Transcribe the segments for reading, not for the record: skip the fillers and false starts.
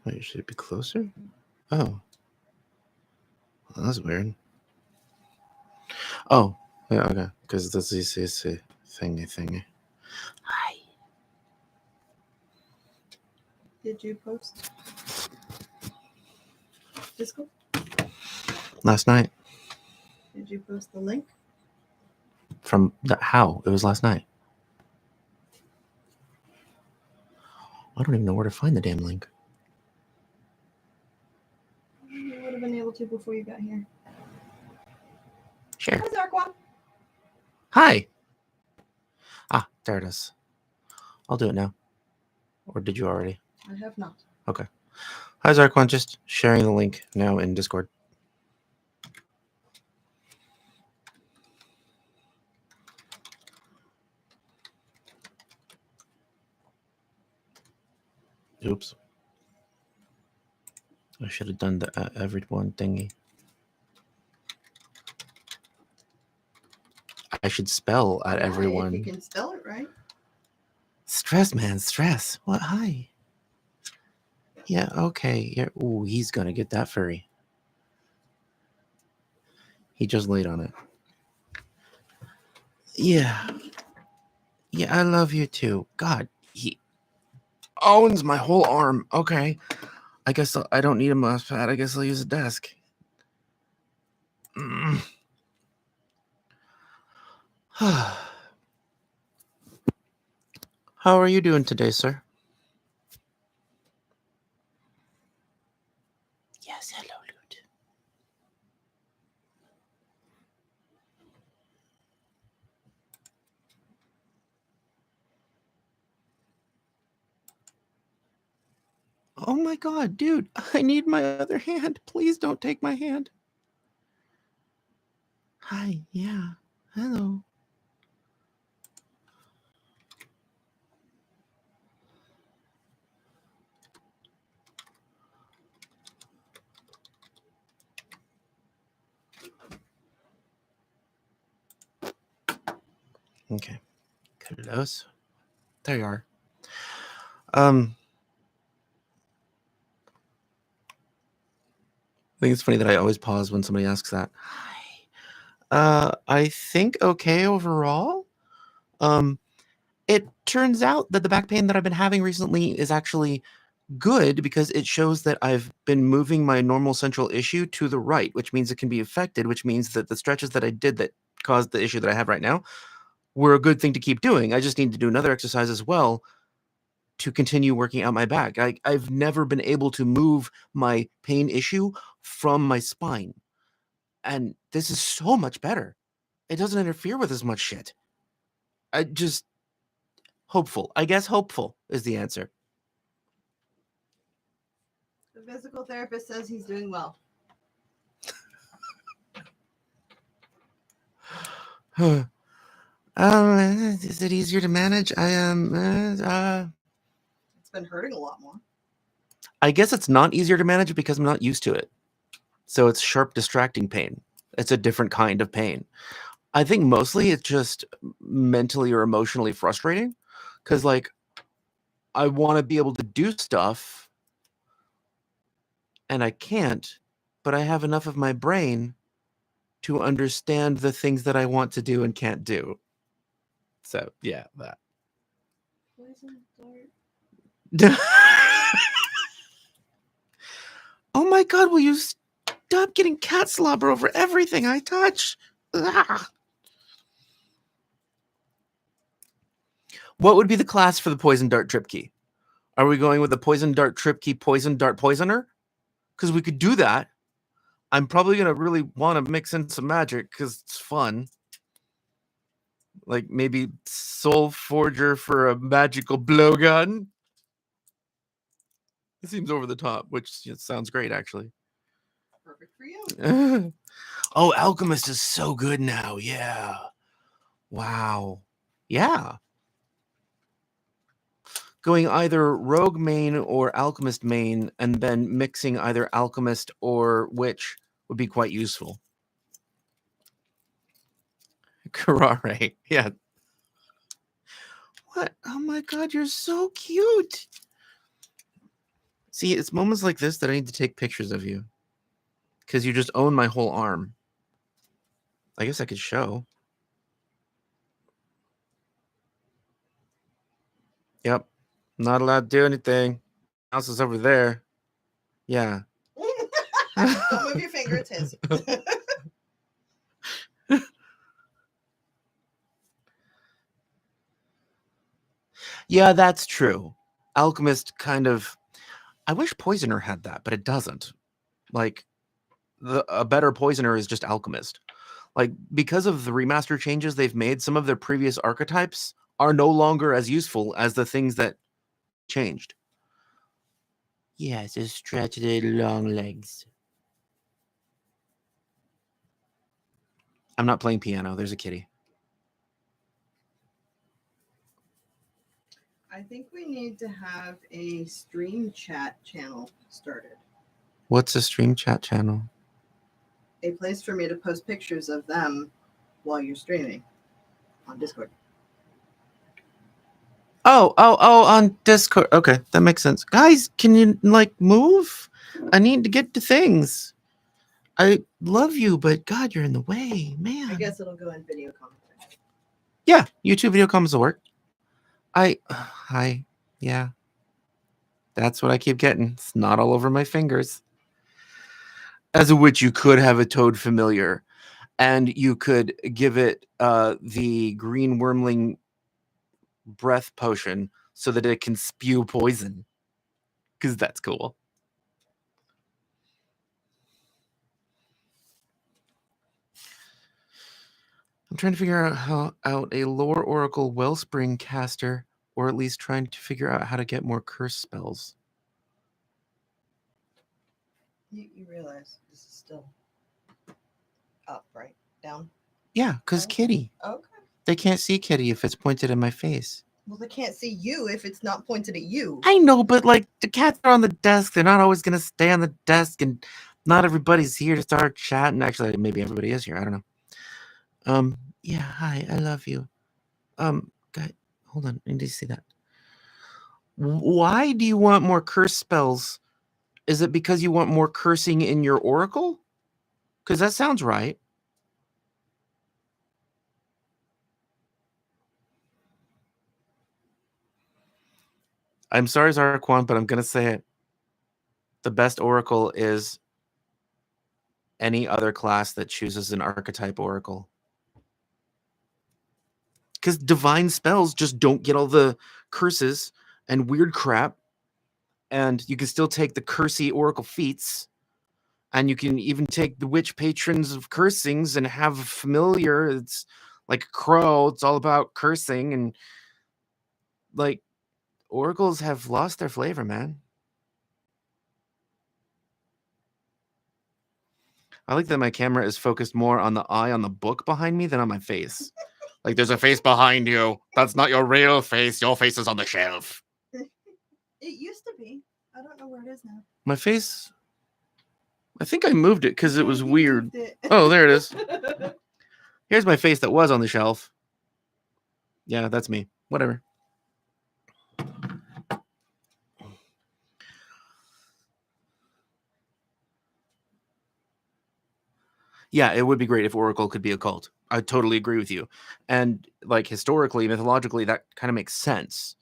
Wait, should it be closer? Oh. Well, that's weird. Oh, yeah, okay. Because the CCC thingy. Hi. Did you post Discord? Last night. Did you post the link? From how? It was last night. I don't even know where to find the damn link. You would have been able to before you got here. Sure. Hi, Zarquan. Hi. Ah, there it is. I'll do it now. Or did you already? I have not. Okay. Hi, Zarquan. Just sharing the link now in Discord. Oops. I should have done the everyone thingy. I should spell at everyone. If you can spell it right. Stress, man, stress. What? Hi. Yeah, okay. Yeah. Ooh, he's gonna get that furry. He just laid on it. Yeah. Yeah, I love you too. God, he owns my whole arm. Okay. I guess I don't need a mouse pad. I guess I'll use a desk. How are you doing today, sir? Yes, hello, Lute. Oh my god, dude, I need my other hand. Please don't take my hand. Hi, yeah, hello. Okay, close. There you are. I think it's funny that I always pause when somebody asks that. Hi. I think okay overall. It turns out that the back pain that I've been having recently is actually good because it shows that I've been moving my normal central issue to the right, which means it can be affected, which means that the stretches that I did that caused the issue that I have right now were a good thing to keep doing. I just need to do another exercise as well to continue working out my back. I've never been able to move my pain issue from my spine. And this is so much better. It doesn't interfere with as much shit. I just hopeful. I guess hopeful is the answer. The physical therapist says he's doing well. Is it easier to manage? I am. It's been hurting a lot more. I guess it's not easier to manage because I'm not used to it. So it's sharp, distracting pain. It's a different kind of pain. I think mostly it's just mentally or emotionally frustrating because, like, I want to be able to do stuff and I can't, but I have enough of my brain to understand the things that I want to do and can't do. So, yeah, that. Poison dart. Oh my god, will you stop getting cat slobber over everything I touch? Ugh. What would be the class for the poison dart trip key? Are we going with the poison dart trip key, poison dart poisoner? Because we could do that. I'm probably going to really want to mix in some magic because it's fun. Like maybe Soul Forger for a magical blowgun. It seems over the top, which sounds great, actually. Perfect for you. Oh, Alchemist is so good now. Yeah. Wow. Yeah. Going either Rogue main or Alchemist main, and then mixing either Alchemist or Witch would be quite useful. Karare. Yeah. What? Oh my god, you're so cute. See, it's moments like this that I need to take pictures of you. Because you just own my whole arm. I guess I could show. Yep. Not allowed to do anything. Mouse is over there. Yeah. Don't move your finger, it's his. Yeah, that's true. Alchemist kind of... I wish Poisoner had that, but it doesn't. Like, a better Poisoner is just Alchemist. Like, because of the remaster changes they've made, some of their previous archetypes are no longer as useful as the things that changed. Yes, just stretch the long legs. I'm not playing piano. There's a kitty. I think we need to have a stream chat channel started. What's a stream chat channel? A place for me to post pictures of them while you're streaming on Discord. Oh, on Discord. Okay, that makes sense. Guys, can you, like, move? I need to get to things. I love you, but God, you're in the way, man. I guess it'll go in video comments. Yeah, YouTube video comments will work. Yeah. That's what I keep getting. It's not all over my fingers. As of which you could have a toad familiar, and you could give it the green wormling breath potion so that it can spew poison. Because that's cool. I'm trying to figure out how a lore oracle wellspring caster, or at least trying to figure out how to get more curse spells. You realize this is still up, right? Down? Yeah, because Okay. kitty. Okay. They can't see kitty if it's pointed in my face. Well, they can't see you if it's not pointed at you. I know, but like the cats are on the desk. They're not always going to stay on the desk, and not everybody's here to start chatting. Actually, maybe everybody is here. I don't know. Yeah, hi, I love you. Guy, hold on. I need to see that. Why do you want more curse spells? Is it because you want more cursing in your oracle? Because that sounds right. I'm sorry, Zarquan, but I'm going to say it. The best oracle is any other class that chooses an archetype oracle. Because divine spells just don't get all the curses and weird crap. And you can still take the cursey oracle feats. And you can even take the witch patrons of cursings and have a familiar. It's like a crow. It's all about cursing. And like oracles have lost their flavor, man. I like that my camera is focused more on the eye on the book behind me than on my face. Like, there's a face behind you. That's not your real face. Your face is on the shelf. It used to be. I don't know where it is now. My face... I think I moved it because it was weird. It. Oh, there it is. Here's my face that was on the shelf. Yeah, that's me. Whatever. Yeah, it would be great if Oracle could be a cult. I totally agree with you. And like historically, mythologically, that kind of makes sense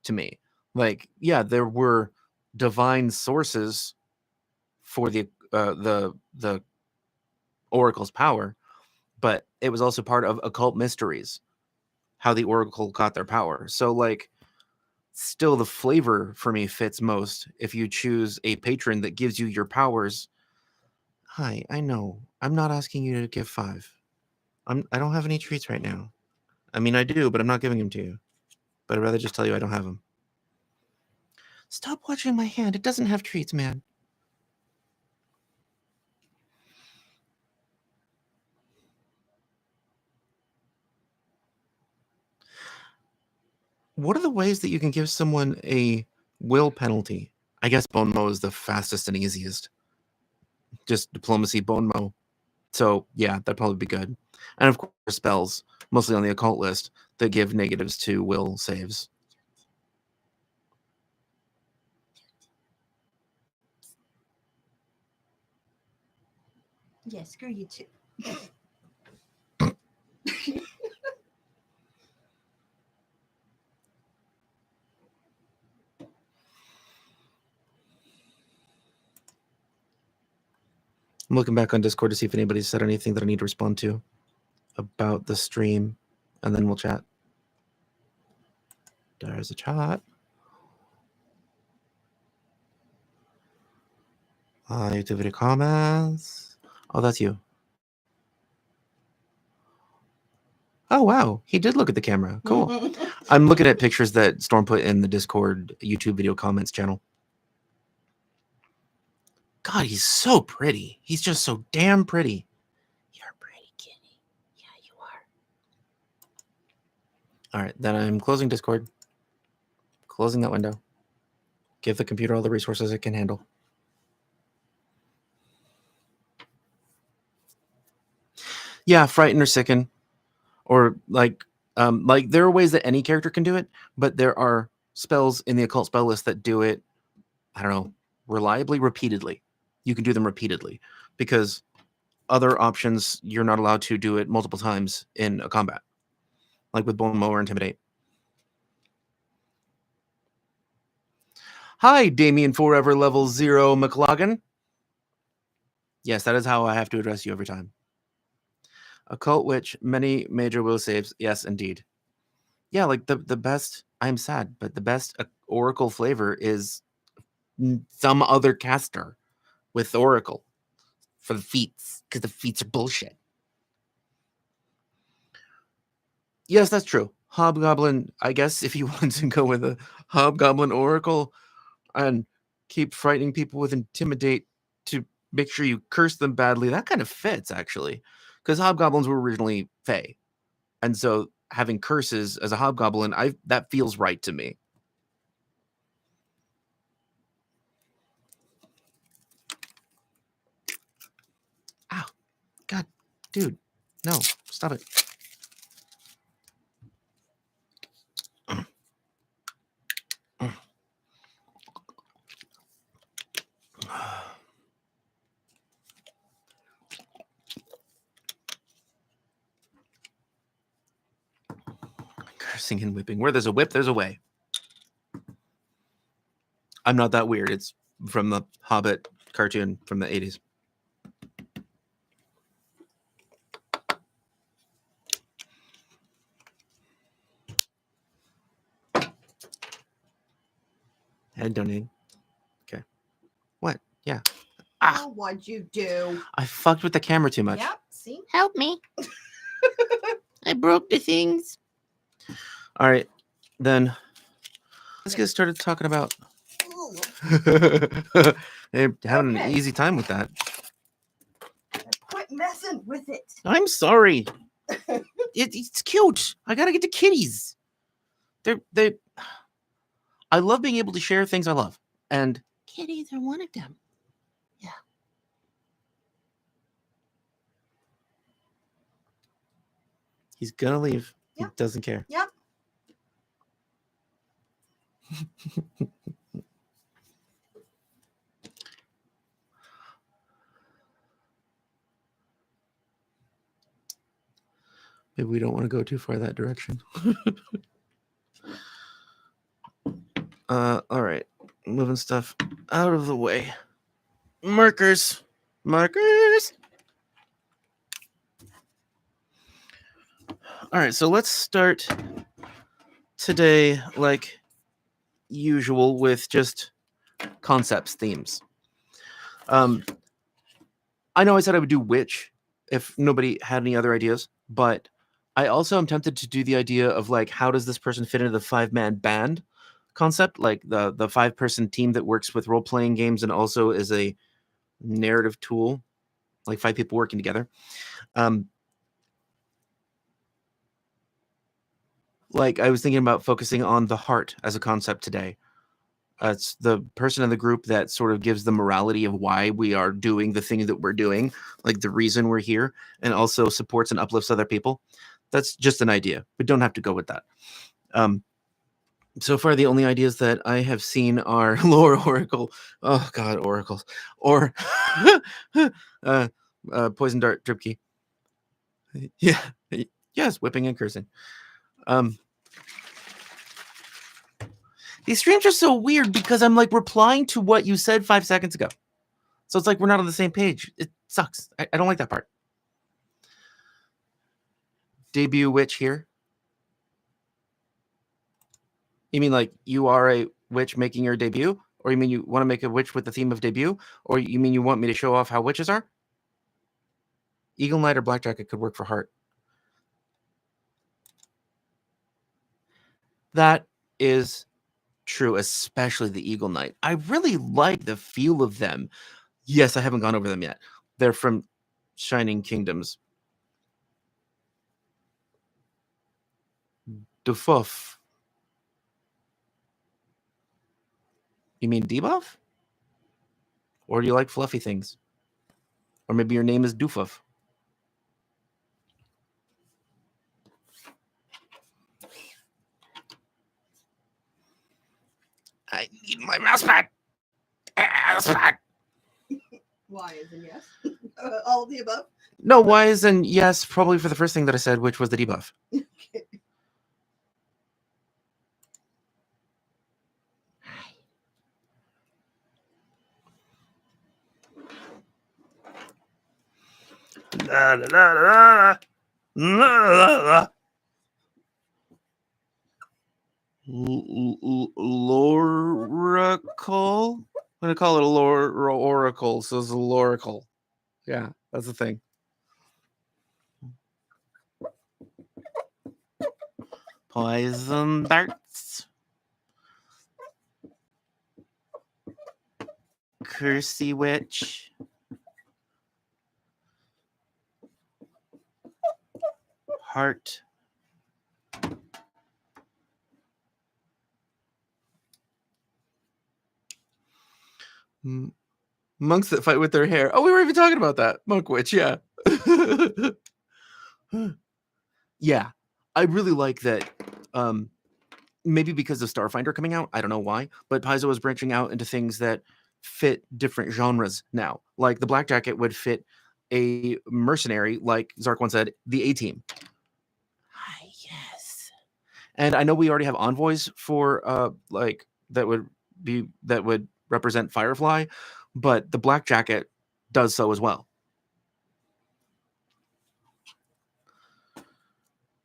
to me. Like, yeah, there were divine sources for the Oracle's power, but it was also part of occult mysteries, how the Oracle got their power. So like, still the flavor for me fits most if you choose a patron that gives you your powers. Hi, I know. I'm not asking you to give 5. I don't have any treats right now. I mean, I do, but I'm not giving them to you. But I'd rather just tell you I don't have them. Stop watching my hand. It doesn't have treats, man. What are the ways that you can give someone a will penalty? I guess bone mow is the fastest and easiest. Just diplomacy, bone mow. So yeah, that'd probably be good. And of course, spells, mostly on the occult list, that give negatives to will saves. Yeah, screw you too. I'm looking back on Discord to see if anybody said anything that I need to respond to about the stream, and then we'll chat. There's a chat. YouTube video comments. Oh, that's you. Oh, wow. He did look at the camera. Cool. I'm looking at pictures that Storm put in the Discord YouTube video comments channel. God, he's so pretty. He's just so damn pretty. You're pretty, kitty. Yeah, you are. All right, then I'm closing Discord. Closing that window. Give the computer all the resources it can handle. Yeah, frighten or sicken. Or like there are ways that any character can do it, but there are spells in the occult spell list that do it, I don't know, reliably, repeatedly. You can do them repeatedly because other options, you're not allowed to do it multiple times in a combat, like with Bone Mower Intimidate. Hi, Damien Forever Level 0 McLaughlin. Yes, that is how I have to address you every time. Occult Witch, many major will saves. Yes, indeed. Yeah, like the best, I'm sad, but the best Oracle flavor is some other caster with Oracle for the feats, because the feats are bullshit. Yes, that's true. Hobgoblin, I guess if you want to go with a Hobgoblin Oracle and keep frightening people with Intimidate to make sure you curse them badly, that kind of fits, actually. Because Hobgoblins were originally Fae. And so having curses as a Hobgoblin, that feels right to me. Ow. God, dude. No, stop it. Cursing and whipping. Where there's a whip, there's a way. I'm not that weird. It's from the Hobbit cartoon from the 80s. Head donating. Okay. What? Yeah. Ah, what'd you do? I fucked with the camera too much. Yep. See? Help me. I broke the things. All right. Then let's get started talking about having an easy time with that. Quit messing with it. I'm sorry. It's cute. I gotta get the kitties. They. I love being able to share things I love, and kitties are one of them. Yeah. He's gonna leave. Yep. He doesn't care. Yep. Maybe we don't want to go too far that direction. All right. Moving stuff out of the way. Markers. Markers. All right, so let's start today like usual with just concepts, themes. I know I said I would do witch if nobody had any other ideas, but I also am tempted to do the idea of like, how does this person fit into the 5-man band concept, like the 5-person team that works with role-playing games and also is a narrative tool, like 5 people working together. Like I was thinking about focusing on the heart as a concept today. It's the person in the group that sort of gives the morality of why we are doing the thing that we're doing, like the reason we're here, and also supports and uplifts other people. That's just an idea. We don't have to go with that. So far, the only ideas that I have seen are lore oracle. Oh God, oracles or Poison dart, drip key. Yeah. Yes, whipping and cursing. These streams are so weird because I'm like replying to what you said 5 seconds ago. So it's like we're not on the same page. It sucks. I don't like that part. Debut witch here. You mean like you are a witch making your debut? Or you mean you want to make a witch with the theme of debut? Or you mean you want me to show off how witches are? Eagle Knight or Black Jacket could work for Heart. That is true, especially the Eagle Knight. I really like the feel of them. Yes, I haven't gone over them yet. They're from Shining Kingdoms. Defuff. You mean debuff? Or do you like fluffy things? Or maybe your name is Doofuff. I need my mouse pad. Mouse pad. Why is in yes? All of the above? No, why is in yes, probably for the first thing that I said, which was the debuff. Okay. La, la, la, la, la, la, la. Loracle? I'm going to call it a oracle, so it's a loracle. Yeah, that's the thing. Poison darts. Cursey witch. Heart. Monks that fight with their hair. Oh, we were even talking about that. Monk witch, yeah. Yeah, I really like that. Maybe because of Starfinder coming out, I don't know why, but Paizo is branching out into things that fit different genres now. Like the Black Jacket would fit a mercenary, like Zark once said, the A-Team. Yes. And I know we already have envoys for like that would represent Firefly, but the Black Jacket does so as well.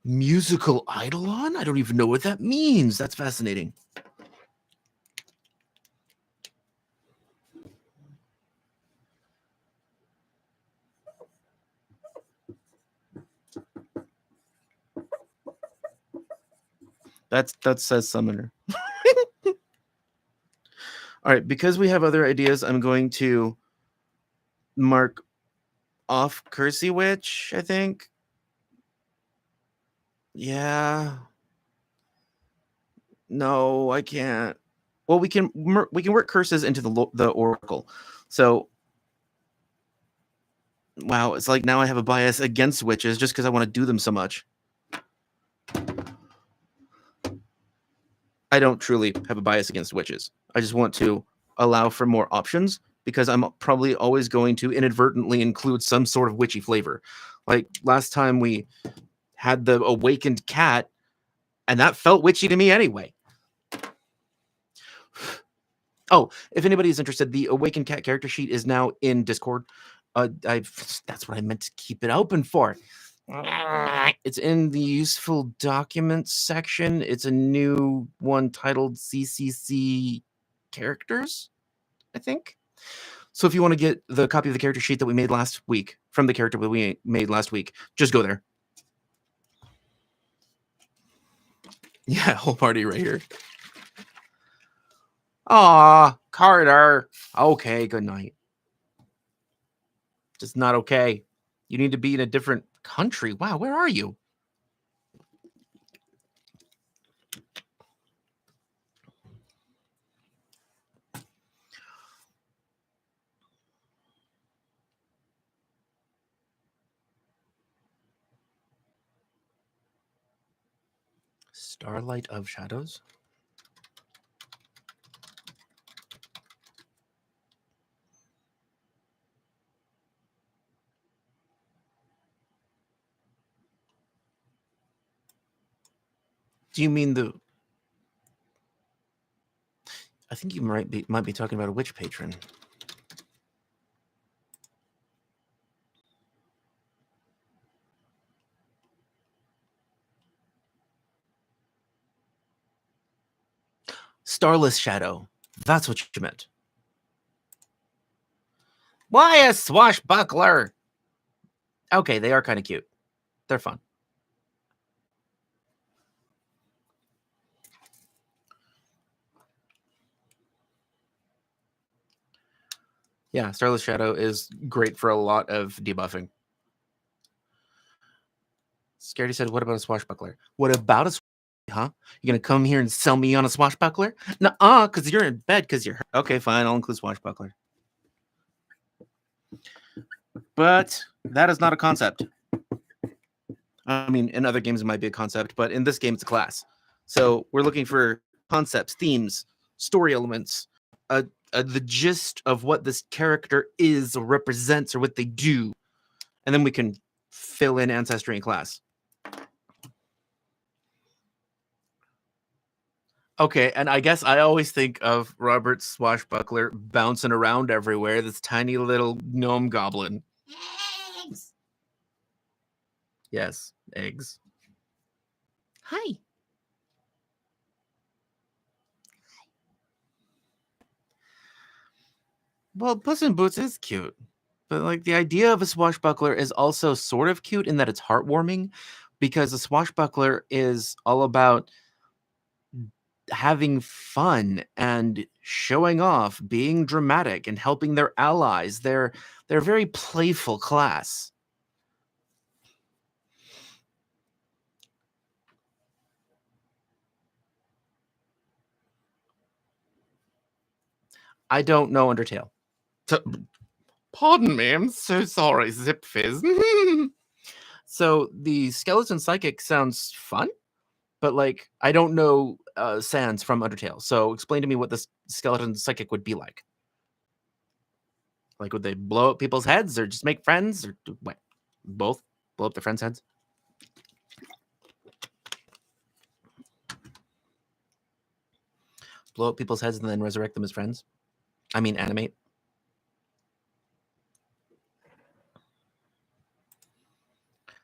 Musical Eidolon? I don't even know what that means. That's fascinating. That says summoner. All right, because we have other ideas, I'm going to mark off Cursey Witch, I think. Yeah. No, I can't. Well, we can work curses into the oracle. So, wow, it's like now I have a bias against witches just because I want to do them so much. I don't truly have a bias against witches. I just want to allow for more options because I'm probably always going to inadvertently include some sort of witchy flavor. Like last time we had the awakened cat, and that felt witchy to me anyway. Oh, if anybody is interested, the awakened cat character sheet is now in Discord. That's what I meant to keep it open for. It's in the useful documents section. It's a new one titled CCC characters, I think. So if you want to get the copy of the character sheet that we made last week from the character that we made last week, just go there. Yeah, whole party right here. Aw, Carter. Okay, good night. Just not okay. You need to be in a different country. Wow, where are you? Starlight of Shadows? Do you mean the... I think you might be talking about a witch patron. Starless Shadow. That's what you meant. Why a swashbuckler? Okay, they are kind of cute. They're fun. Yeah, Starless Shadow is great for a lot of debuffing. Scaredy said, what about a swashbuckler? What about a huh? You gonna come here and sell me on a swashbuckler? Nuh-uh, because you're in bed because you're... Okay, fine, I'll include swashbuckler. But that is not a concept. I mean, in other games it might be a concept, but in this game it's a class. So we're looking for concepts, themes, story elements, the gist of what this character is or represents or what they do. And then we can fill in ancestry and class. Okay, and I guess I always think of Robert Swashbuckler bouncing around everywhere, this tiny little gnome goblin. Eggs! Yes, eggs. Hi. Well, Puss in Boots is cute. But like the idea of a swashbuckler is also sort of cute in that it's heartwarming, because a swashbuckler is all about having fun and showing off, being dramatic and helping their allies. They're a very playful class. I don't know Undertale. Pardon me, I'm so sorry, Zip Fizz. So the skeleton psychic sounds fun, but like I don't know Sans from Undertale. So explain to me what this skeleton psychic would be like. Like, would they blow up people's heads or just make friends or what? Both? Blow up their friends' heads? Blow up people's heads and then resurrect them as friends? I mean, animate.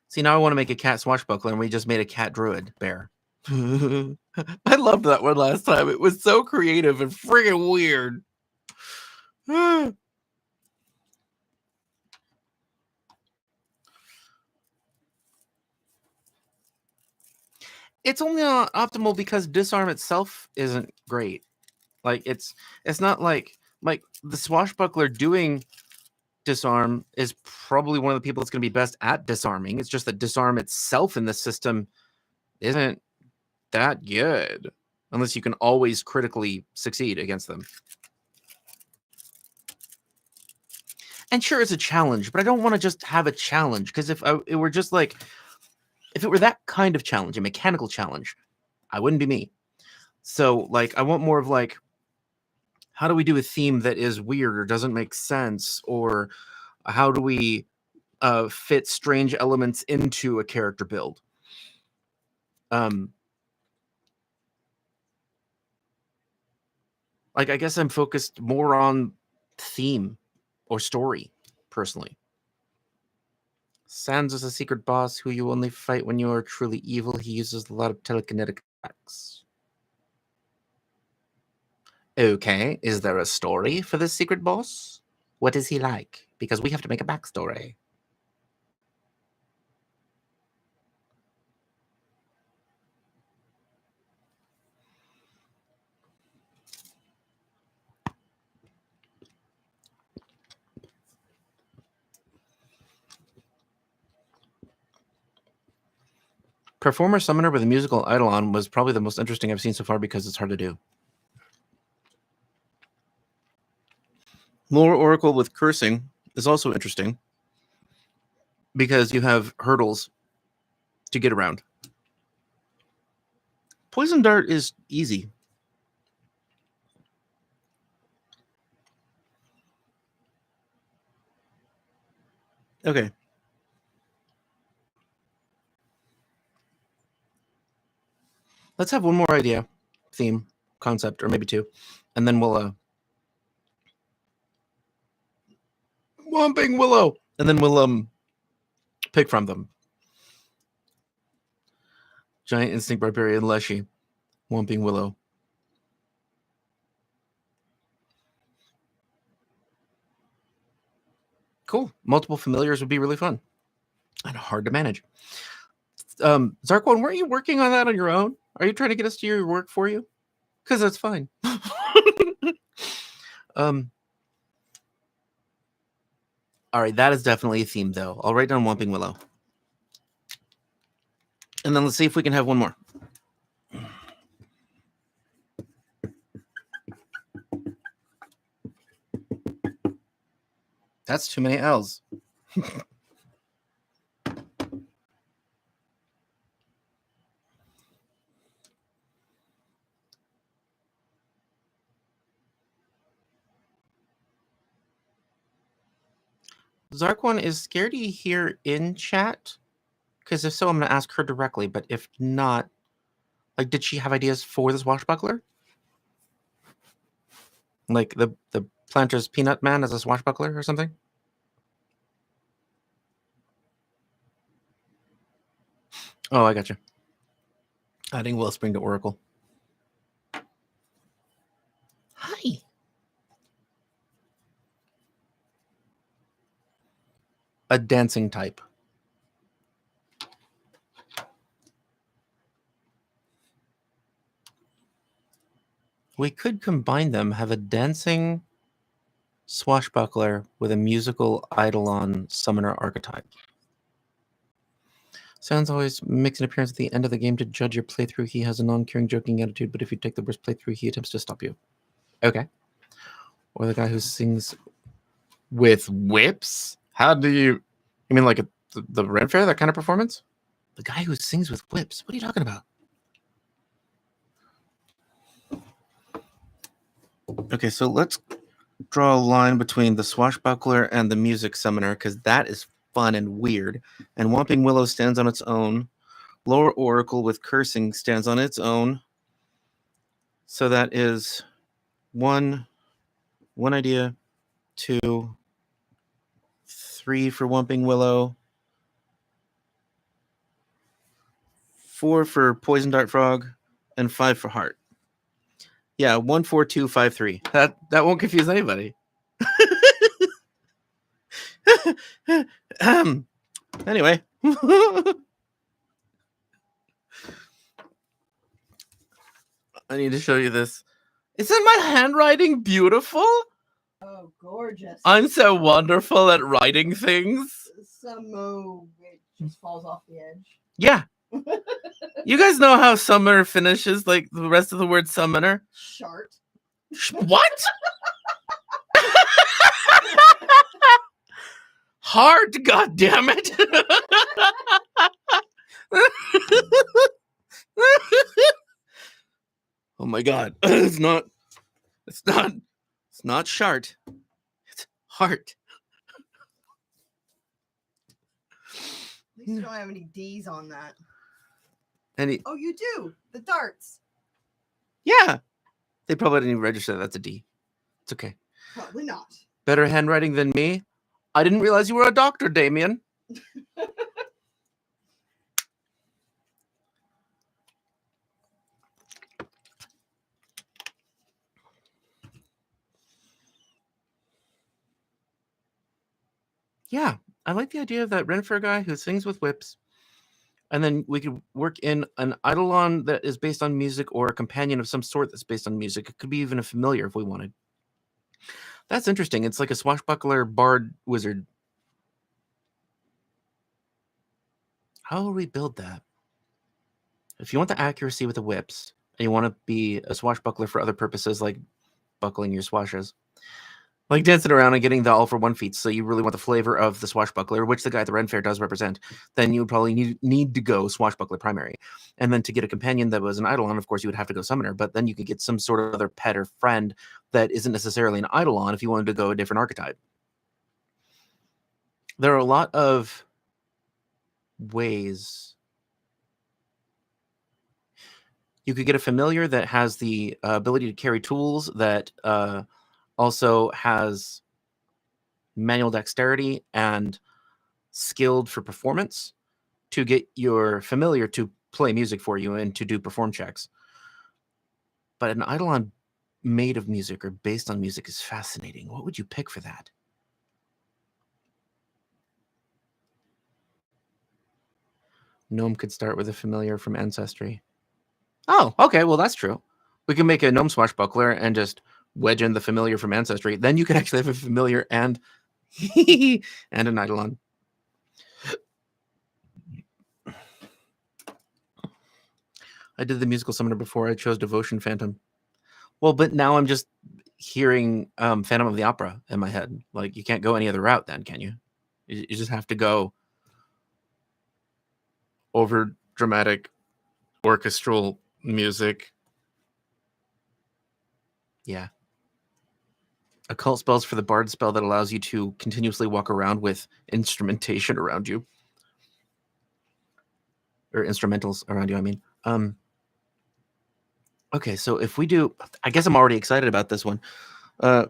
See, now I want to make a cat swashbuckler, and we just made a cat druid bear. I loved that one last time. It was so creative and friggin' weird. It's only optimal because disarm itself isn't great. Like it's not like the swashbuckler doing disarm is probably one of the people that's going to be best at disarming. It's just that disarm itself in the system isn't that good unless you can always critically succeed against them. And sure, it's a challenge, but I don't want to just have a challenge, because if it were just like, if it were that kind of challenge, a mechanical challenge, I wouldn't be me. So like, I want more of like, how do we do a theme that is weird or doesn't make sense, or how do we fit strange elements into a character build? Like, I guess I'm focused more on theme or story, personally. Sans is a secret boss who you only fight when you are truly evil. He uses a lot of telekinetic attacks. Okay, is there a story for this secret boss? What is he like? Because we have to make a backstory. Performer Summoner with a musical eidolon was probably the most interesting I've seen so far because it's hard to do. Lore Oracle with cursing is also interesting because you have hurdles to get around. Poison Dart is easy. Okay. Let's have one more idea, theme, concept, or maybe two, and then we'll Whomping Willow, and then we'll pick from them. Giant Instinct Barbarian Leshy, Whomping Willow. Cool. Multiple familiars would be really fun and hard to manage. Zarquan, weren't you working on that on your own? Are you trying to get us to your work for you? Because that's fine. All right, that is definitely a theme, though. I'll write down Whomping Willow. And then let's see if we can have one more. That's too many L's. Zarquan, is Scaredy here in chat? Because if so, I'm going to ask her directly. But if not, like, did she have ideas for the swashbuckler? Like the Planter's Peanut Man as a swashbuckler or something? Oh, I gotcha. Adding Wellspring to Oracle. Hi. A dancing type. We could combine them, have a dancing swashbuckler with a musical Eidolon summoner archetype. Sans always makes an appearance at the end of the game to judge your playthrough. He has a non-caring, joking attitude, but if you take the worst playthrough, he attempts to stop you. Okay. Or the guy who sings with whips? How do you... You mean like the Ren Fair, that kind of performance? The guy who sings with whips? What are you talking about? Okay, so let's draw a line between the swashbuckler and the music summoner, because that is fun and weird. And Whomping Willow stands on its own. Lower Oracle with cursing stands on its own. So that is one idea, 2, 3 for Whomping Willow, 4 for Poison Dart Frog, and 5 for Heart. Yeah, 1, 4, 2, 5, 3. That won't confuse anybody. Anyway. I need to show you this. Isn't my handwriting beautiful? Oh, gorgeous. I'm so wonderful at writing things. Some it just falls off the edge. Yeah. You guys know how summoner finishes, like the rest of the word summoner? Shart. What? Hard, goddammit. Oh my god. It's not shart. It's heart. At least you don't have any D's on that. Oh, you do. The darts. Yeah. They probably didn't even register that's a D. It's okay. Probably not. Better handwriting than me? I didn't realize you were a doctor, Damien. Yeah, I like the idea of that Renfer guy who sings with whips. And then we could work in an Eidolon that is based on music or a companion of some sort that's based on music. It could be even a familiar if we wanted. That's interesting. It's like a swashbuckler bard wizard. How will we build that? If you want the accuracy with the whips, and you want to be a swashbuckler for other purposes like buckling your swashes, like dancing around and getting the all for one feats, so you really want the flavor of the swashbuckler, which the guy at the Ren Fair does represent, then you would probably need to go swashbuckler primary. And then to get a companion that was an Eidolon, of course, you would have to go summoner, but then you could get some sort of other pet or friend that isn't necessarily an Eidolon if you wanted to go a different archetype. There are a lot of ways. You could get a familiar that has the ability to carry tools that also has manual dexterity and skilled for performance to get your familiar to play music for you and to do perform checks. But an eidolon made of music or based on music is fascinating. What would you pick for that? Gnome could start with a familiar from Ancestry. Oh, okay. Well, that's true. We can make a gnome swashbuckler and just wedge in the familiar from Ancestry. Then you could actually have a familiar and and an eidolon. I did the musical summoner before. I chose Devotion Phantom. Well, but now I'm just hearing Phantom of the Opera in my head. Like, you can't go any other route then, can you? You just have to go over dramatic orchestral music. Yeah. Occult spells for the bard spell that allows you to continuously walk around with instrumentation around you. Or instrumentals around you, I mean. Okay, so if we do... I guess I'm already excited about this one. All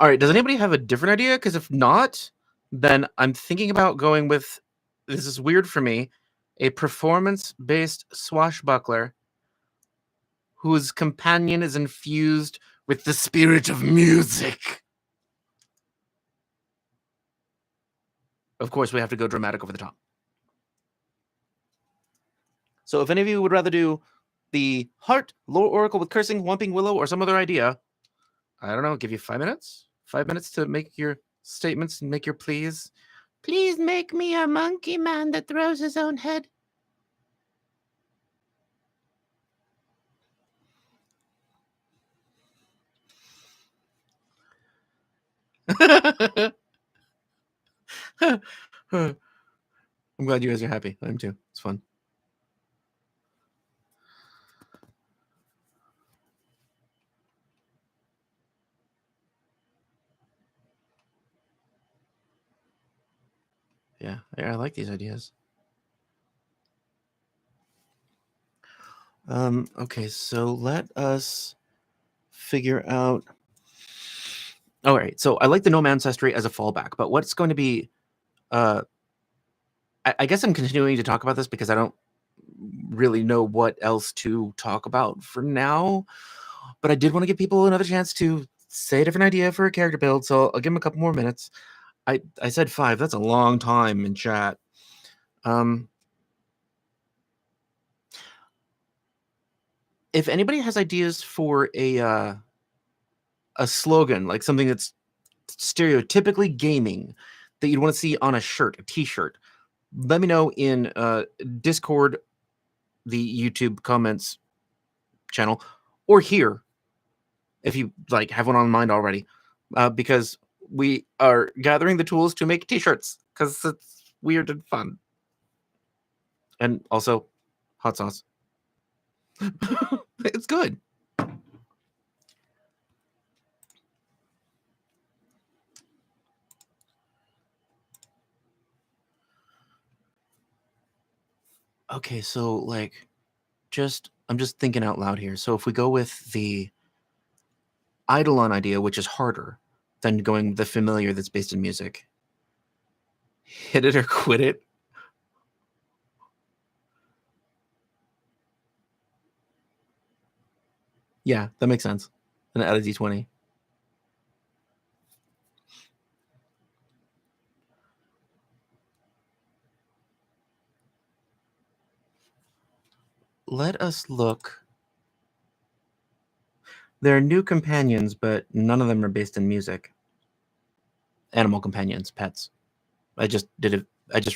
right, does anybody have a different idea? Because if not, then I'm thinking about going with... This is weird for me. A performance-based swashbuckler whose companion is infused with the spirit of music. Of course, we have to go dramatic over the top. So if any of you would rather do the Heart, Lore Oracle with Cursing, Whumping Willow, or some other idea, I don't know, give you 5 minutes? 5 minutes to make your statements and make your pleas. Please make me a monkey man that throws his own head. I'm glad you guys are happy. I'm too. It's fun. Yeah, I like these ideas. Okay, so let us figure out... All right, so I like the gnome ancestry as a fallback, but what's going to be... I guess I'm continuing to talk about this because I don't really know what else to talk about for now, but I did want to give people another chance to say a different idea for a character build, so I'll give them a couple more minutes. I said 5. That's a long time in chat. If anybody has ideas for a slogan, like something that's stereotypically gaming that you'd want to see on a shirt, a t-shirt, let me know in Discord, the YouTube comments channel, or here if you like have one on mind already, because we are gathering the tools to make t-shirts because it's weird and fun, and also hot sauce. It's good. Okay, so like, I'm just thinking out loud here. So if we go with the Eidolon idea, which is harder than going the familiar that's based in music, hit it or quit it. Yeah, that makes sense. And add a d20. Let us look. There are new companions, but none of them are based in music. Animal companions, pets. I just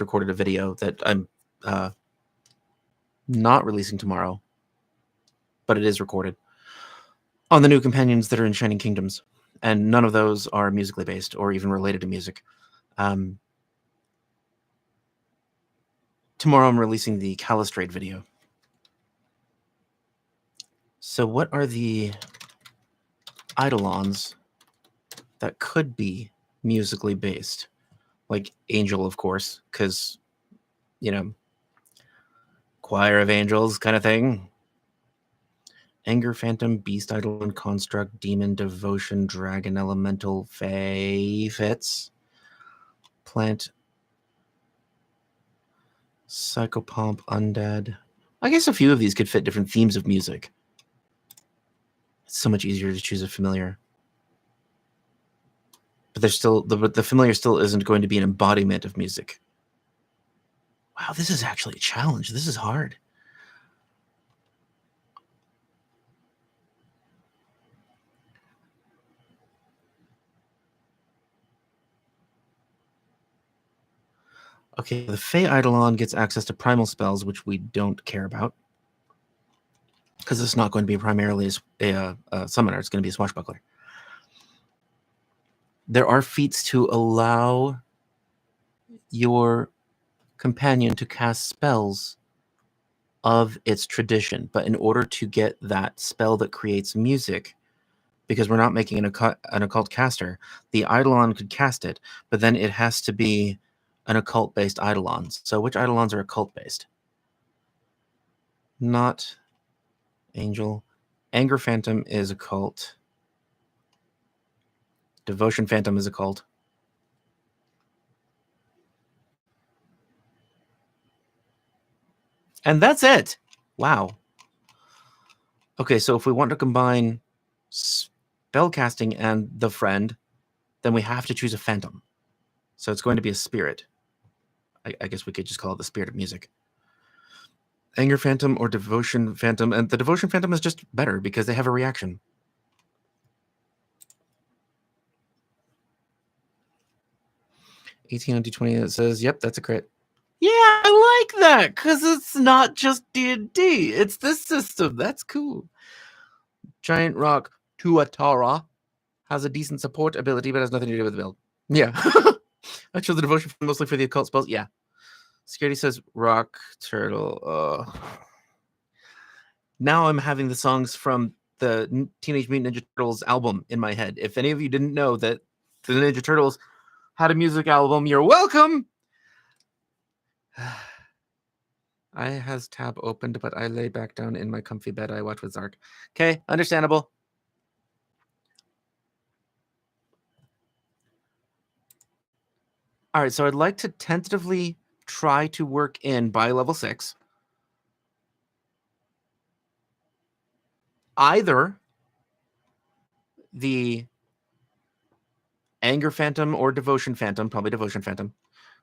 recorded a video that I'm not releasing tomorrow, but it is recorded on the new companions that are in Shining Kingdoms, and none of those are musically based or even related to music. Tomorrow I'm releasing the Calistrate video. So what are the eidolons that could be musically based, like Angel, of course, because, you know, choir of angels kind of thing. Anger, Phantom, Beast, Eidolon, Construct, Demon, Devotion, Dragon, Elemental, Fae fits. Plant, Psychopomp, Undead. I guess a few of these could fit different themes of music. It's so much easier to choose a familiar. But there's still the familiar still isn't going to be an embodiment of music. Wow, this is actually a challenge. This is hard. Okay, the Fae Eidolon gets access to primal spells, which we don't care about, because it's not going to be primarily a summoner. It's going to be a swashbuckler. There are feats to allow your companion to cast spells of its tradition, but in order to get that spell that creates music, because we're not making an occult caster, the Eidolon could cast it, but then it has to be an occult-based Eidolon. So which Eidolons are occult-based? Not Angel. Anger Phantom is occult. Devotion Phantom is occult. And that's it. Wow. Okay, so if we want to combine spellcasting and the friend, then we have to choose a phantom. So it's going to be a spirit. I guess we could just call it the spirit of music. Anger Phantom or Devotion Phantom. And the Devotion Phantom is just better because they have a reaction. $18 on D20 that says, yep, that's a crit. Yeah, I like that because it's not just D&D. It's this system. That's cool. Giant Rock Tuatara has a decent support ability, but has nothing to do with the build. Yeah. I chose the Devotion mostly for the occult spells. Yeah. Security says Rock Turtle. Now I'm having the songs from the Teenage Mutant Ninja Turtles album in my head. If any of you didn't know that the Ninja Turtles had a music album, you're welcome. I has tab opened, but I lay back down in my comfy bed. I watch with Zark. Okay, understandable. All right, so I'd like to tentatively try to work in by level 6 either the Anger Phantom or Devotion Phantom, probably Devotion Phantom,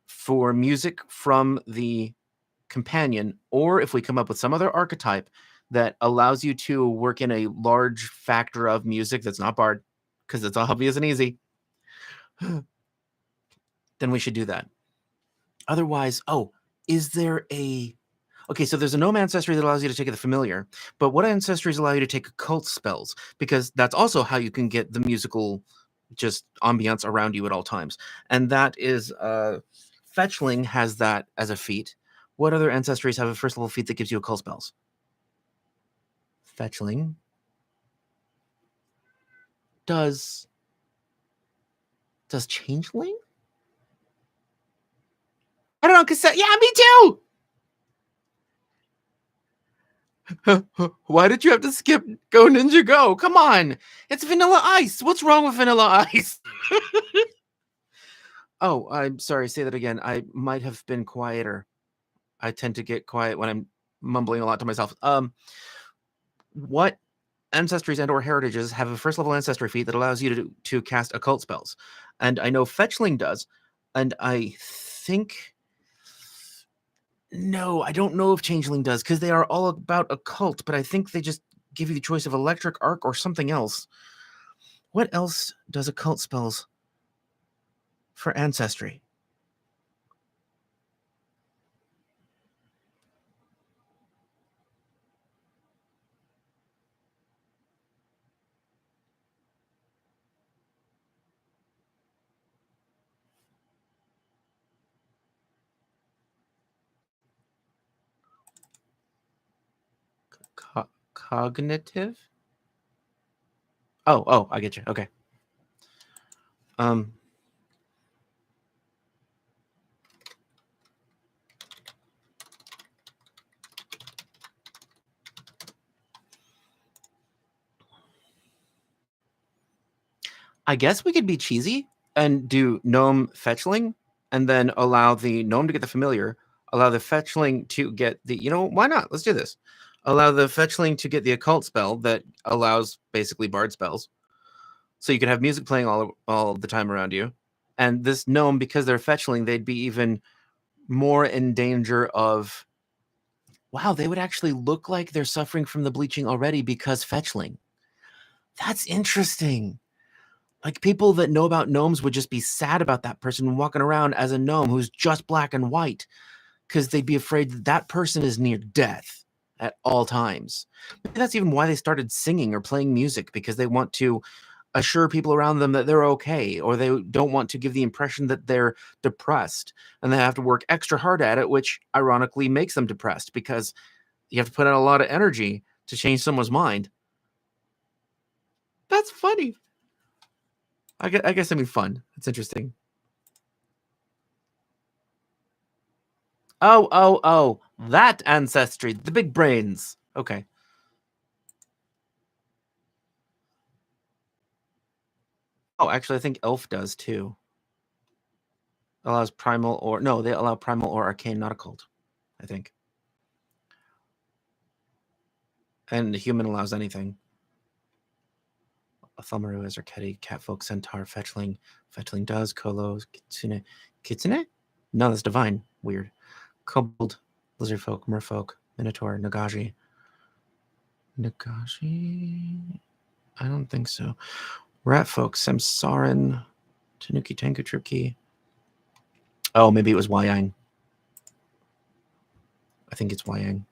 for music from the companion, or if we come up with some other archetype that allows you to work in a large factor of music that's not Bard, because it's obvious and easy, then we should do that. Otherwise, is there a... Okay, so there's a gnome ancestry that allows you to take the familiar, but what ancestries allow you to take occult spells? Because that's also how you can get the musical just ambiance around you at all times. And that is Fetchling has that as a feat. What other ancestries have a first level feat that gives you occult spells? Fetchling does Changeling? I don't know, because yeah, me too. Why did you have to skip Go Ninja Go? Come on. It's Vanilla Ice. What's wrong with Vanilla Ice? Oh, I'm sorry. Say that again. I might have been quieter. I tend to get quiet when I'm mumbling a lot to myself. What ancestries and or heritages have a first level ancestry feat that allows you to cast occult spells? And I know Fetchling does. And I think... No, I don't know if Changeling does, because they are all about occult, but I think they just give you the choice of electric arc or something else. What else does occult spells for ancestry? Cognitive? Oh, I get you. Okay. I guess we could be cheesy and do gnome fetchling, and then allow the gnome to get the familiar, allow the fetchling to get the, why not? Let's do this. Allow the fetchling to get the occult spell that allows basically bard spells. So you could have music playing all the time around you. And this gnome, because they're fetchling, they'd be even more in danger of, wow, they would actually look like they're suffering from the bleaching already because fetchling. That's interesting. Like, people that know about gnomes would just be sad about that person walking around as a gnome who's just black and white, because they'd be afraid that that person is near death at all times. Maybe that's even why they started singing or playing music, because they want to assure people around them that they're okay, or they don't want to give the impression that they're depressed, and they have to work extra hard at it, which ironically makes them depressed, because you have to put out a lot of energy to change someone's mind. That's funny. I guess I mean fun. It's interesting. Oh, that ancestry, the big brains. Okay. Oh, actually, I think elf does too. Allows primal or no, they allow primal or arcane, not occult, I think. And the human allows anything. Thumbaru is Arceti, Catfolk, Centaur, Fetchling. Fetchling does. Kolo, Kitsune. Kitsune? No, that's divine. Weird. Kobold, Lizardfolk, Merfolk, Minotaur, Nagashi. Nagashi? I don't think so. Ratfolk, Samsarin, Tanuki, Tenku, Tripki. Oh, maybe it was Wayang. I think it's Wayang.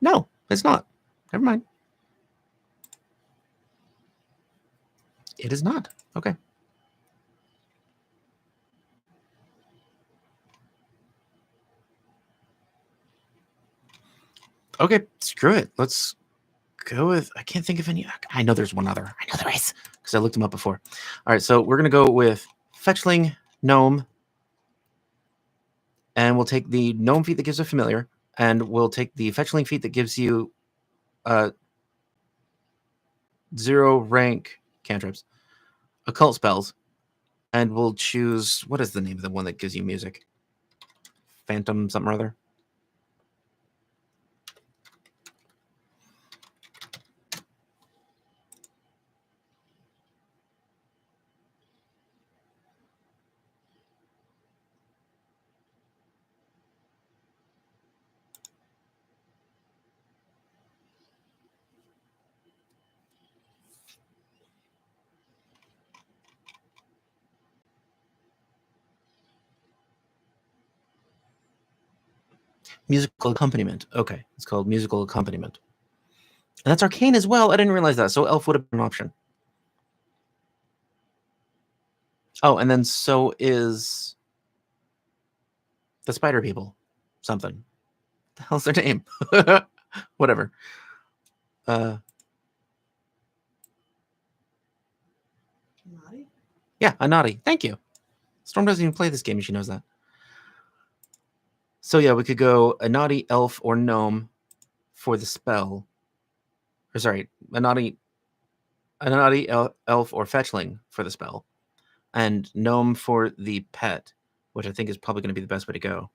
No, it's not. Never mind. It is not. Okay. Okay, screw it. Let's go with, I can't think of any. I know there's one other. I know there is, because I looked them up before. All right, so we're going to go with Fetchling, Gnome, and we'll take the Gnome feat that gives a familiar, and we'll take the Fetchling feat that gives you 0 rank cantrips, occult spells, and we'll choose, what is the name of the one that gives you music? Phantom something or other. Musical accompaniment. Okay, it's called musical accompaniment. And that's arcane as well. I didn't realize that. So elf would have been an option. Oh, and then so is the spider people. Something. The hell's their name? Whatever. Naughty? Yeah, a naughty. Thank you. Storm doesn't even play this game, and she knows that. So yeah, we could go a naughty elf or gnome for the spell. Or sorry, a naughty elf or fetchling for the spell, and gnome for the pet, which I think is probably going to be the best way to go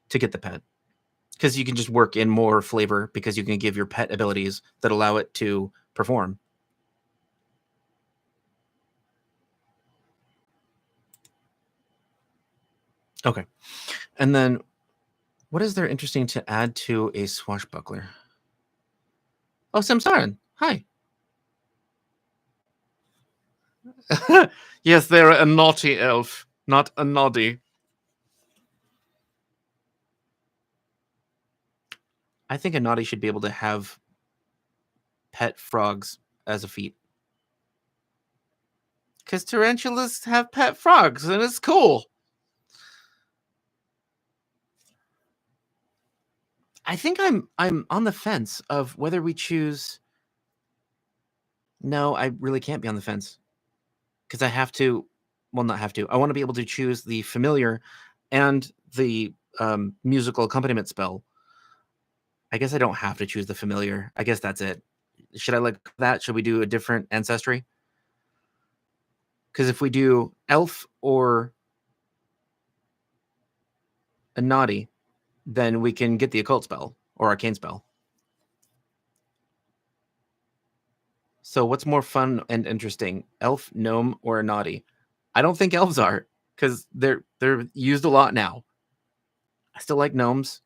to get the pet, because you can just work in more flavor because you can give your pet abilities that allow it to perform. Okay, and then what is there interesting to add to a swashbuckler? Oh, Samsaran. Hi. Yes, they're a naughty elf, not a noddy. I think a naughty should be able to have pet frogs as a feat. Because tarantulas have pet frogs, and it's cool. I think I'm on the fence of whether we choose. No, I really can't be on the fence, because I have to well, not have to. I want to be able to choose the familiar and the musical accompaniment spell. I guess I don't have to choose the familiar. I guess that's it. Should I like that? Should we do a different ancestry? Because if we do elf or a naughty, then we can get the occult spell or arcane spell. So what's more fun and interesting, elf, gnome, or a naughty? I don't think elves are, because they're used a lot now. I still like gnomes.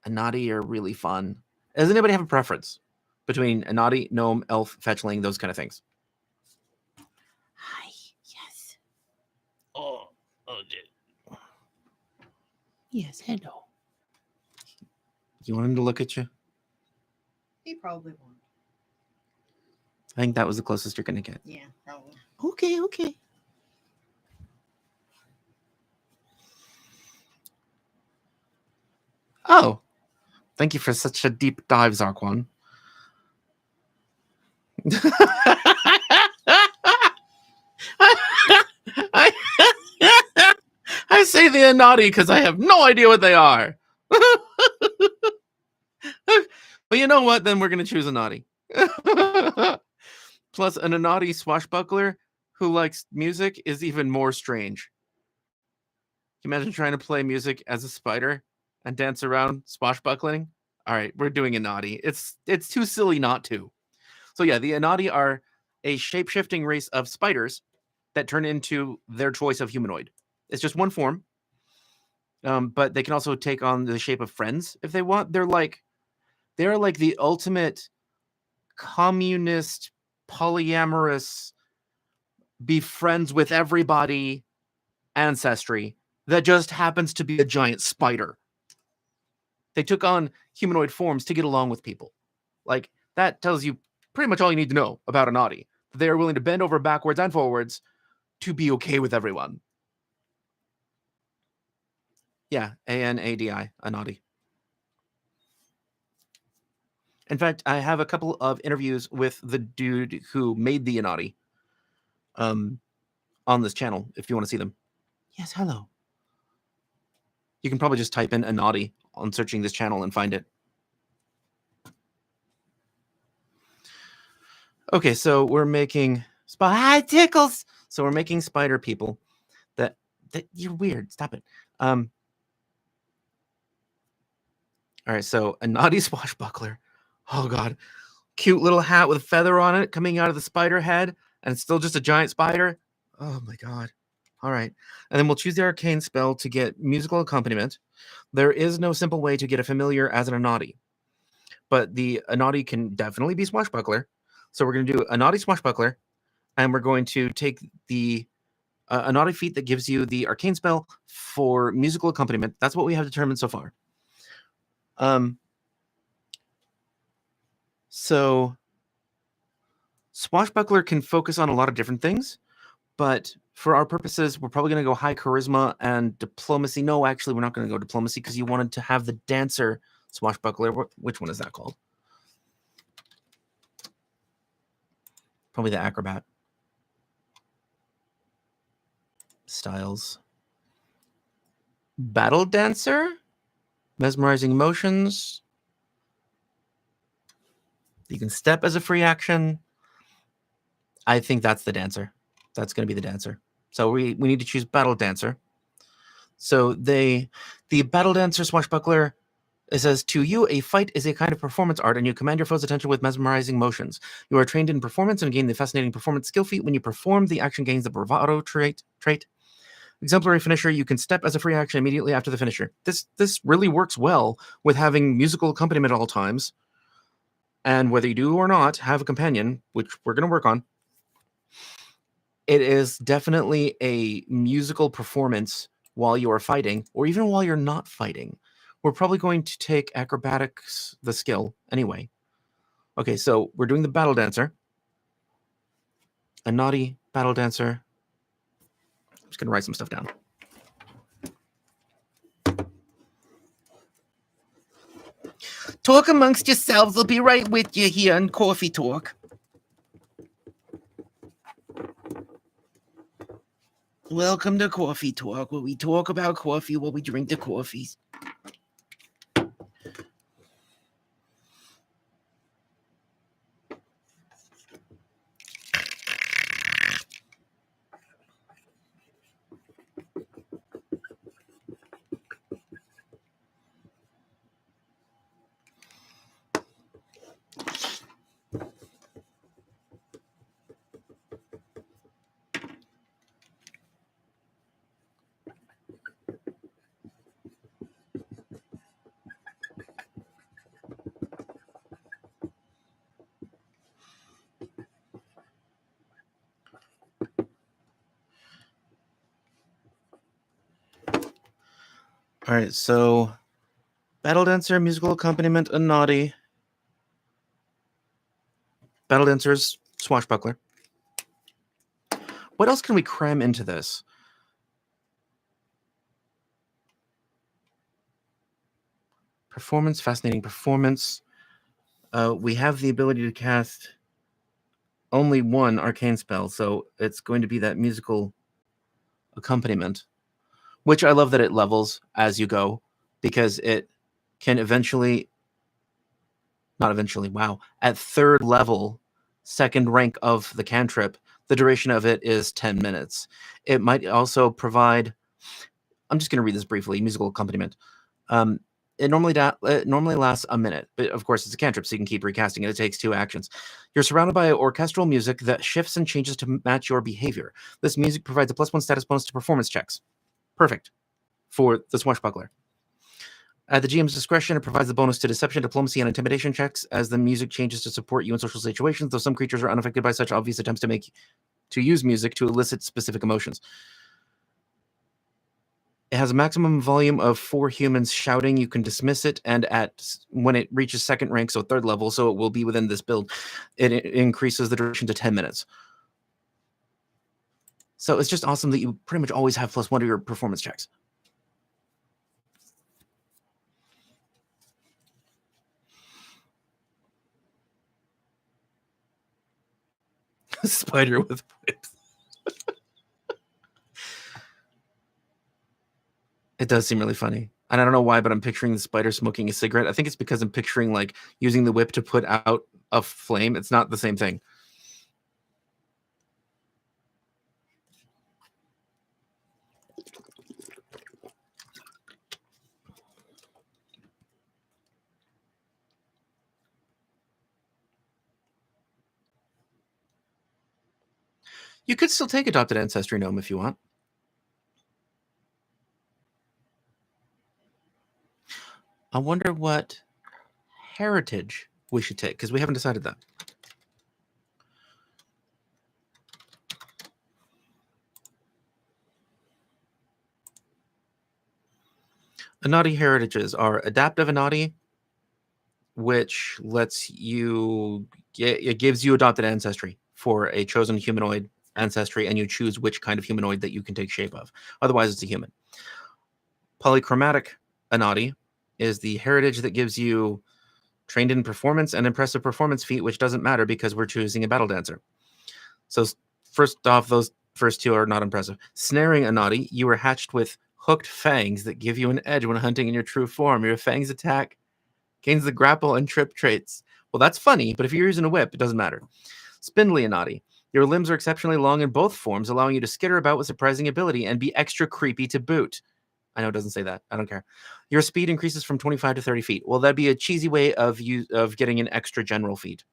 A naughty are really fun. Does anybody have a preference between a naughty, gnome, elf, fetchling, those kind of things? Hi, yes. Oh, yes, hello. You want him to look at you? He probably won't. I think that was the closest you're going to get. Yeah, probably. Okay. Oh, thank you for such a deep dive, Zarquan. I say they are naughty because I have no idea what they are. But you know what? Then we're going to choose a naughty. Plus, an naughty swashbuckler who likes music is even more strange. Can you imagine trying to play music as a spider and dance around swashbuckling? All right, we're doing a naughty. It's too silly not to. So yeah, the Anati are a shape-shifting race of spiders that turn into their choice of humanoid. It's just one form, but they can also take on the shape of friends if they want. They're like the ultimate communist, polyamorous, be friends with everybody ancestry that just happens to be a giant spider. They took on humanoid forms to get along with people. Like, that tells you pretty much all you need to know about an Anati. They are willing to bend over backwards and forwards to be okay with everyone. Yeah, A-N-A-D-I, Anati. In fact, I have a couple of interviews with the dude who made the Anati on this channel, if you want to see them. Yes, hello. You can probably just type in Anati on searching this channel and find it. Okay, so we're making tickles. So we're making spider people. That you're weird. Stop it. All right, so a naughty swashbuckler. Oh god, cute little hat with a feather on it coming out of the spider head, and it's still just a giant spider. Oh my god. All right, and then we'll choose the arcane spell to get musical accompaniment. There is no simple way to get a familiar as an Anati, but the Anati can definitely be swashbuckler. So we're going to do Anati swashbuckler, and we're going to take the Anati feat that gives you the arcane spell for musical accompaniment. That's what we have determined so far. So swashbuckler can focus on a lot of different things, but for our purposes, we're probably going to go high charisma and diplomacy. No, actually, we're not going to go diplomacy because you wanted to have the dancer swashbuckler. Which one is that called? Probably the acrobat. Styles. Battle dancer? Mesmerizing emotions. You can step as a free action. I think that's the dancer. That's going to be the dancer. So we need to choose battle dancer. So the battle dancer swashbuckler, it says, to you, a fight is a kind of performance art, and you command your foe's attention with mesmerizing motions. You are trained in performance and gain the fascinating performance skill feat. When you perform, the action gains the bravado trait. Exemplary finisher, you can step as a free action immediately after the finisher. This really works well with having musical accompaniment at all times. And whether you do or not have a companion, which we're going to work on, it is definitely a musical performance while you are fighting, or even while you're not fighting. We're probably going to take acrobatics, the skill, anyway. Okay, so we're doing the battle dancer. A naughty battle dancer. I'm just going to write some stuff down. Talk amongst yourselves. I'll be right with you here on Coffee Talk. Welcome to Coffee Talk, where we talk about coffee while we drink the coffees. All right, so battle dancer, musical accompaniment, a naughty. Battle dancers, swashbuckler. What else can we cram into this? Performance, fascinating performance. We have the ability to cast only one arcane spell, so it's going to be that musical accompaniment, which I love that it levels as you go, because it can eventually, not eventually, wow, at third level, second rank of the cantrip, the duration of it is 10 minutes. It might also provide, I'm just going to read this briefly, musical accompaniment. It normally lasts a minute, but of course it's a cantrip, so you can keep recasting it. It takes 2 actions. You're surrounded by orchestral music that shifts and changes to match your behavior. This music provides a +1 status bonus to performance checks. Perfect for the swashbuckler. At the GM's discretion, it provides the bonus to deception, diplomacy, and intimidation checks as the music changes to support you in social situations, though some creatures are unaffected by such obvious attempts to use music to elicit specific emotions. It has a maximum volume of 4 humans shouting. You can dismiss it, and when it reaches second rank, so third level, so it will be within this build, it increases the duration to 10 minutes. So it's just awesome that you pretty much always have +1 to your performance checks. Spider with whips. It does seem really funny. And I don't know why, but I'm picturing the spider smoking a cigarette. I think it's because I'm picturing like using the whip to put out a flame. It's not the same thing. You could still take Adopted Ancestry Gnome if you want. I wonder what heritage we should take, because we haven't decided that. Anati heritages are Adaptive Anati, which lets you, it gives you Adopted Ancestry for a chosen humanoid ancestry, and you choose which kind of humanoid that you can take shape of. Otherwise, it's a human. Polychromatic Anati is the heritage that gives you trained in performance and impressive performance feat, which doesn't matter because we're choosing a battle dancer. So first off, those first 2 are not impressive. Snaring Anati, you are hatched with hooked fangs that give you an edge when hunting in your true form. Your fangs attack gains the grapple and trip traits. Well, that's funny, but if you're using a whip, it doesn't matter. Spindly Anati, your limbs are exceptionally long in both forms, allowing you to skitter about with surprising ability and be extra creepy to boot. I know it doesn't say that. I don't care. Your speed increases from 25 to 30 feet. Well, that'd be a cheesy way of getting an extra general feat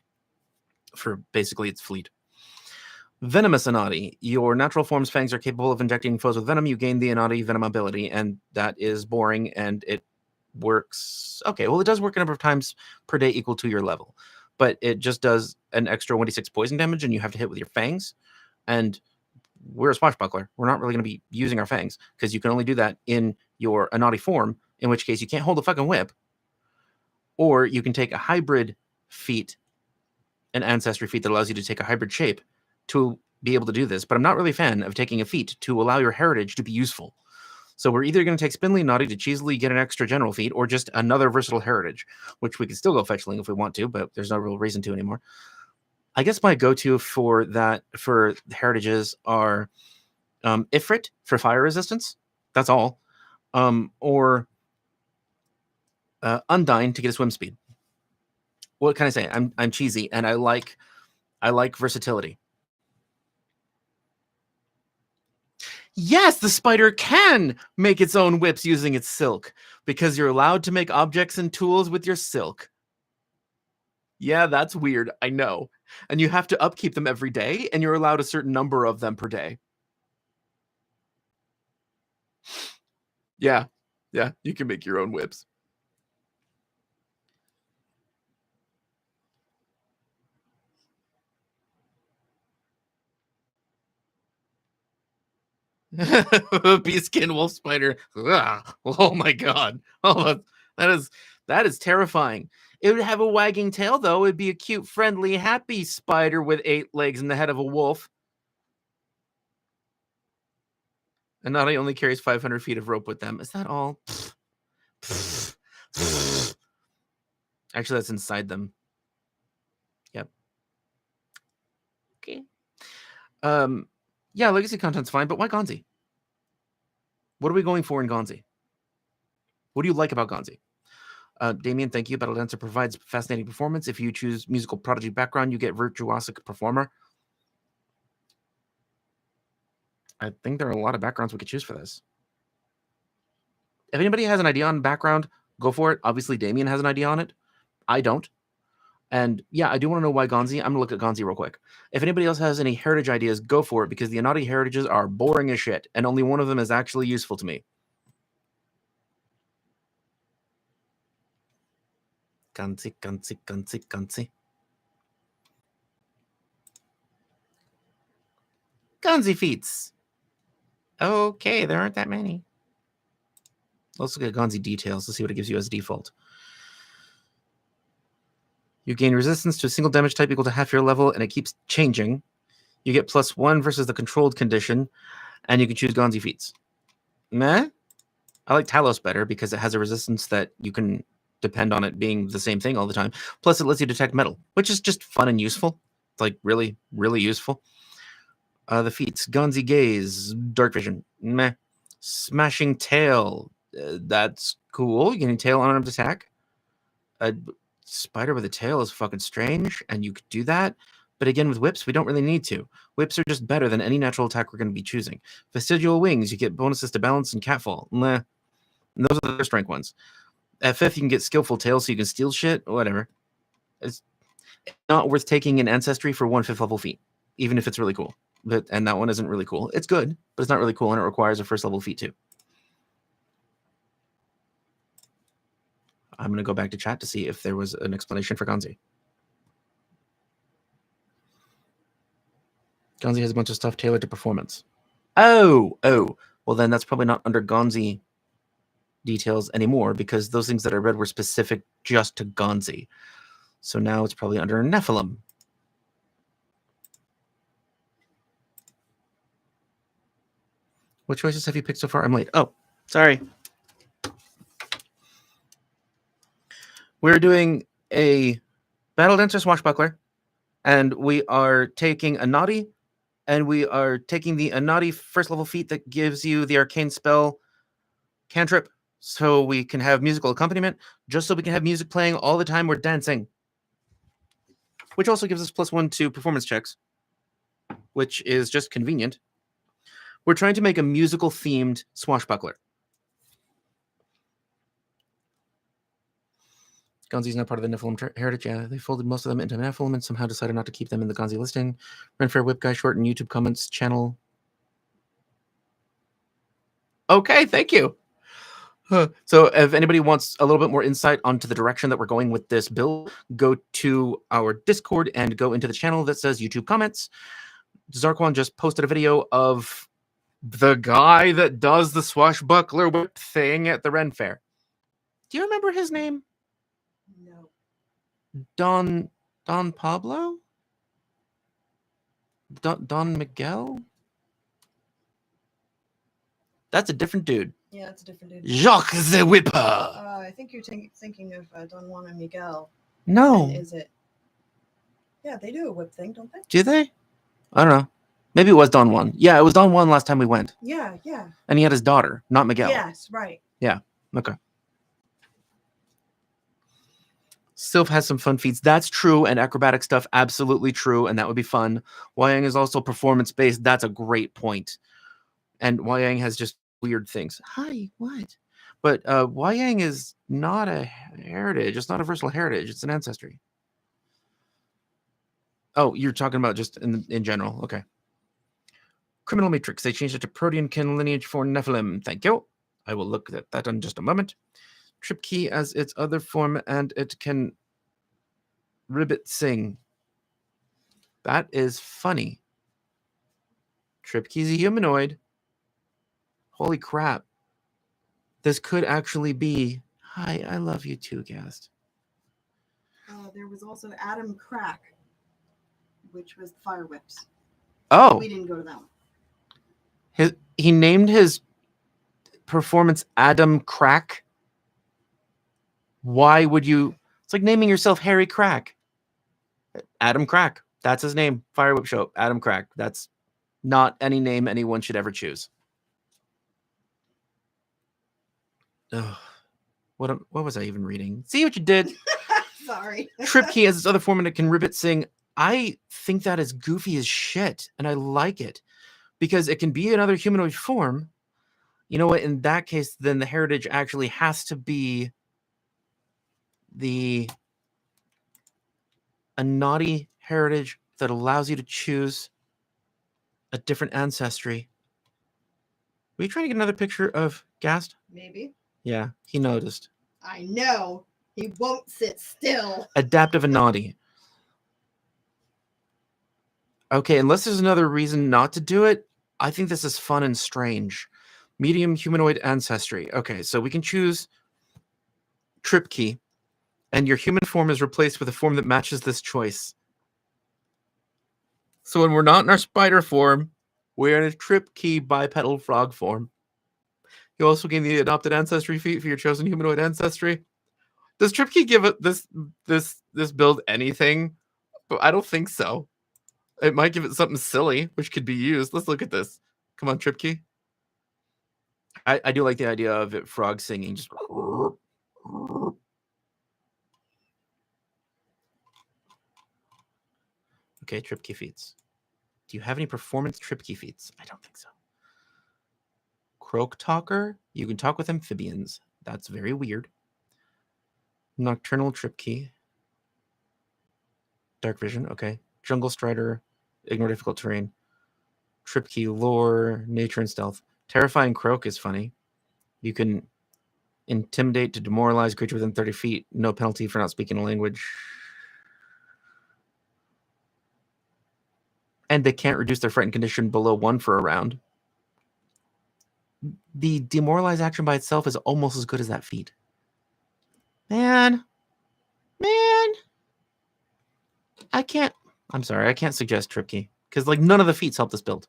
for basically its fleet. Venomous Anati. Your natural form's fangs are capable of injecting foes with venom. You gain the Anati venom ability, and that is boring, and it works. Okay, well, it does work a number of times per day equal to your level, but it just does an extra 1d6 poison damage, and you have to hit with your fangs. And we're a swashbuckler. We're not really going to be using our fangs because you can only do that in your Anati form, in which case you can't hold a fucking whip. Or you can take a hybrid feat, an ancestry feat that allows you to take a hybrid shape to be able to do this. But I'm not really a fan of taking a feat to allow your heritage to be useful. So we're either going to take Spindly Naughty to cheesily get an extra general feat, or just another versatile heritage, which we can still go fetchling if we want to, but there's no real reason to anymore. I guess my go-to for heritages are Ifrit for fire resistance. That's all. Or Undyne to get a swim speed. What can I say? I'm cheesy, and I like versatility. Yes, the spider can make its own whips using its silk, because you're allowed to make objects and tools with your silk. Yeah, that's weird, I know. And you have to upkeep them every day, and you're allowed a certain number of them per day. Yeah, you can make your own whips. Beeskin wolf spider. Ugh. Oh my god. Oh, that is terrifying. It would have a wagging tail, though. It'd be a cute, friendly, happy spider with 8 legs and the head of a wolf. And not only carries 500 feet of rope with them. Is that all? Actually, that's inside them. Yep. Okay. Yeah, legacy content's fine, but why Gonzi? What are we going for in Gonzi? What do you like about Gonzi? Damien, thank you. Battle Dancer provides fascinating performance. If you choose musical prodigy background, you get virtuosic performer. I think there are a lot of backgrounds we could choose for this. If anybody has an idea on background, go for it. Obviously, Damien has an idea on it. I don't. And yeah, I do want to know why Gonzi. I'm going to look at Gonzi real quick. If anybody else has any heritage ideas, go for it, because the Anati heritages are boring as shit, and only one of them is actually useful to me. Gonzi, Gonzi, Gonzi, Gonzi. Gonzi feats. Okay, there aren't that many. Let's look at Gonzi details. Let's see what it gives you as default. You gain resistance to a single damage type equal to half your level, and it keeps changing. You get +1 versus the controlled condition, and you can choose Gonzi feats. Meh? I like Talos better because it has a resistance that you can depend on it being the same thing all the time. Plus, it lets you detect metal, which is just fun and useful. It's like really, really useful. The feats: Gonzi Gaze, Dark Vision. Meh. Smashing Tail. That's cool. You getting tail unarmed attack. A spider with a tail is fucking strange, and you could do that. But again, with whips, we don't really need to. Whips are just better than any natural attack we're going to be choosing. Vestigial Wings, you get bonuses to balance and catfall. Meh. And those are the first rank ones. At 5th, you can get Skillful Tail, so you can steal shit. Whatever. It's not worth taking an Ancestry for 1 5th level feat, even if it's really cool. And that one isn't really cool. It's good, but it's not really cool, and it requires a 1st level feat too. I'm going to go back to chat to see if there was an explanation for Gonzi. Gonzi has a bunch of stuff tailored to performance. Oh. Well, then that's probably not under Gonzi details anymore, because those things that I read were specific just to Gonzi. So now it's probably under Nephilim. What choices have you picked so far? I'm late. Oh, sorry. We're doing a Battle Dancer Swashbuckler, and we are taking Anati, and we are taking the Anati 1st level feat that gives you the arcane spell cantrip, so we can have musical accompaniment, just so we can have music playing all the time we're dancing. Which also gives us +1 to performance checks, which is just convenient. We're trying to make a musical-themed swashbuckler. Gonzi's not part of the Nephilim heritage. Yeah, they folded most of them into Nephilim and somehow decided not to keep them in the Gonzi listing. Renfair Whip Guy Short and YouTube comments channel. Okay, thank you. So if anybody wants a little bit more insight onto the direction that we're going with this build, go to our Discord and go into the channel that says YouTube comments. Zarquan just posted a video of the guy that does the swashbuckler whip thing at the Ren Fair. Do you remember his name? No. Don Pablo? Don Miguel? That's a different dude. Yeah, that's a different dude. Jacques the Whipper. I think you're thinking of Don Juan and Miguel. No. And is it? Yeah, they do a whip thing, don't they? Do they? I don't know. Maybe it was Don Juan. Yeah, it was Don Juan last time we went. Yeah. And he had his daughter, not Miguel. Yes, right. Yeah. Okay. Sylph has some fun feats. That's true. And acrobatic stuff, absolutely true. And that would be fun. Wayang is also performance based. That's a great point. And Wayang has just weird things. Hi, what? But Wayang is not a heritage. It's not a versatile heritage. It's an ancestry. Oh, you're talking about just in general. Okay. Criminal Matrix. They changed it to Protean kin lineage for Nephilim. Thank you. I will look at that in just a moment. Trip key as its other form, and it can ribbit sing. That is funny. Trip key's a humanoid. Holy crap. This could actually be. Hi, I love you too, guest. There was also Adam Crack, which was the Fire Whips. Oh. We didn't go to that one. He named his performance Adam Crack. Why would you? It's like naming yourself Harry Crack. Adam Crack. That's his name. Fire Whip Show. Adam Crack. That's not any name anyone should ever choose. Ugh. What was I even reading? See what you did? Sorry. Trip key has its other form and it can ribbit sing. I think that is goofy as shit, and I like it because it can be another humanoid form. You know what? In that case, then the heritage actually has to be a naughty heritage that allows you to choose a different ancestry. Were you trying to get another picture of Gast? Maybe. Yeah, he noticed. I know. He won't sit still. Adaptive and naughty. Okay, unless there's another reason not to do it, I think this is fun and strange. Medium humanoid ancestry. Okay, so we can choose Trip key, and your human form is replaced with a form that matches this choice. So when we're not in our spider form, we're in a Trip key bipedal frog form. You also gain the adopted ancestry feat for your chosen humanoid ancestry. Does Trip key give it this build anything? But I don't think so. It might give it something silly, which could be used. Let's look at this. Come on, Trip key. I do like the idea of it frog singing. Just okay, Trip key feats. Do you have any performance Trip key feats? I don't think so. Croak Talker. You can talk with amphibians. That's very weird. Nocturnal Trip key. Dark Vision. Okay. Jungle Strider. Ignore difficult terrain. Trip key lore. Nature and stealth. Terrifying Croak is funny. You can intimidate to demoralize a creature within 30 feet. No penalty for not speaking a language. And they can't reduce their frightened condition below 1 for a round. The demoralize action by itself is almost as good as that feat. Man. I'm sorry, I can't suggest Trip key. Because like none of the feats help this build.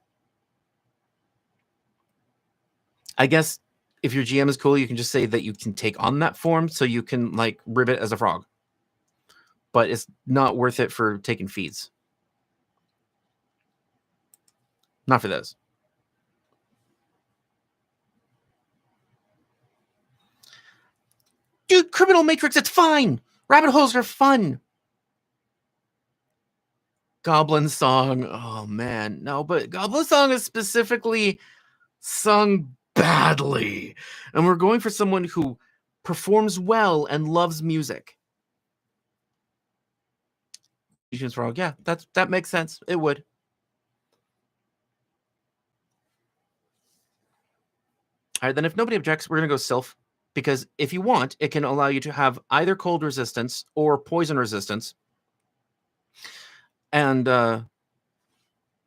I guess if your GM is cool, you can just say that you can take on that form so you can like ribbit as a frog. But it's not worth it for taking feats. Not for those. Dude, Criminal Matrix, it's fine. Rabbit holes are fun. Goblin Song. Oh, man. No, but Goblin Song is specifically sung badly. And we're going for someone who performs well and loves music. Frog. Yeah, that makes sense. It would. All right, then if nobody objects, we're going to go Sylph. Because if you want, it can allow you to have either cold resistance or poison resistance. And, no,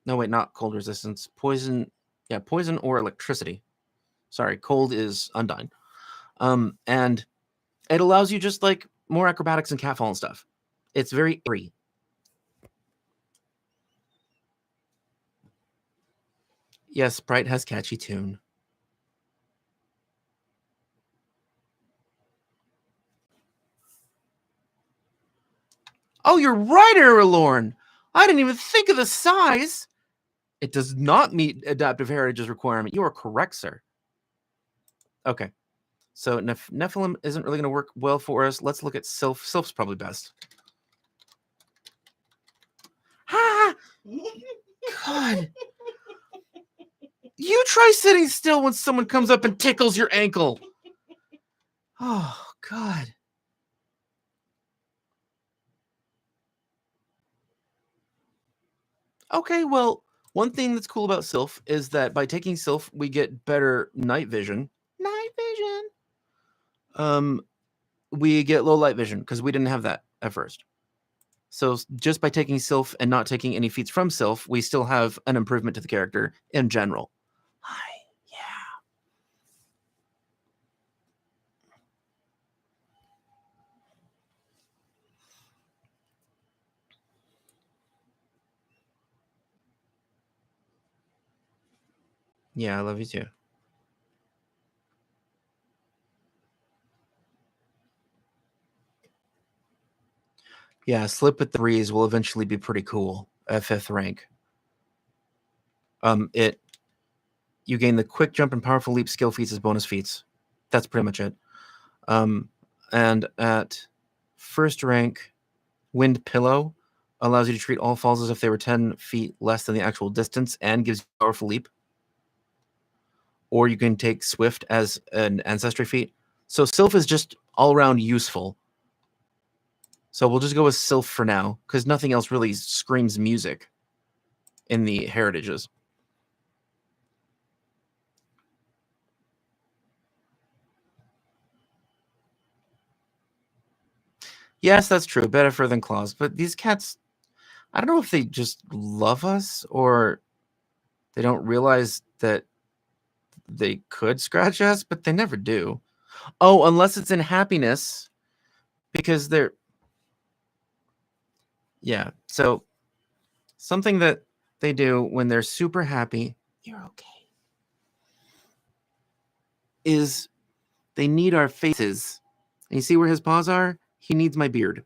wait, not cold resistance. Poison, yeah, poison or electricity. Sorry, cold is Undyne. And it allows you just, like, more acrobatics and catfall and stuff. It's very airy. Yes, Sprite has catchy tune. Oh, you're right, Aralorn. I didn't even think of the size. It does not meet adaptive heritage's requirement. You are correct, sir. Okay. So Nephilim isn't really going to work well for us. Let's look at Sylph. Sylph's probably best. Ah! God. You try sitting still when someone comes up and tickles your ankle. Oh, God. Okay, well, one thing that's cool about Sylph is that by taking Sylph, we get better night vision. Night vision. We get low light vision because we didn't have that at first. So just by taking Sylph and not taking any feats from Sylph, we still have an improvement to the character in general. Hi, yeah. Yeah, I love you too. Yeah, Slip with the Breeze will eventually be pretty cool at 5th rank. You gain the quick jump and powerful leap skill feats as bonus feats. That's pretty much it. And at 1st rank, Wind Pillow allows you to treat all falls as if they were 10 feet less than the actual distance and gives you a powerful leap. Or you can take Swift as an ancestry feat. So Sylph is just all around useful. So we'll just go with Sylph for now, because nothing else really screams music in the heritages. Yes, that's true. Better fur than claws. But these cats, I don't know if they just love us or they don't realize that they could scratch us, but they never do. Oh, unless it's in happiness, because they're... Yeah, so something that they do when they're super happy, you're okay, is they need our faces. And you see where his paws are? He needs my beard.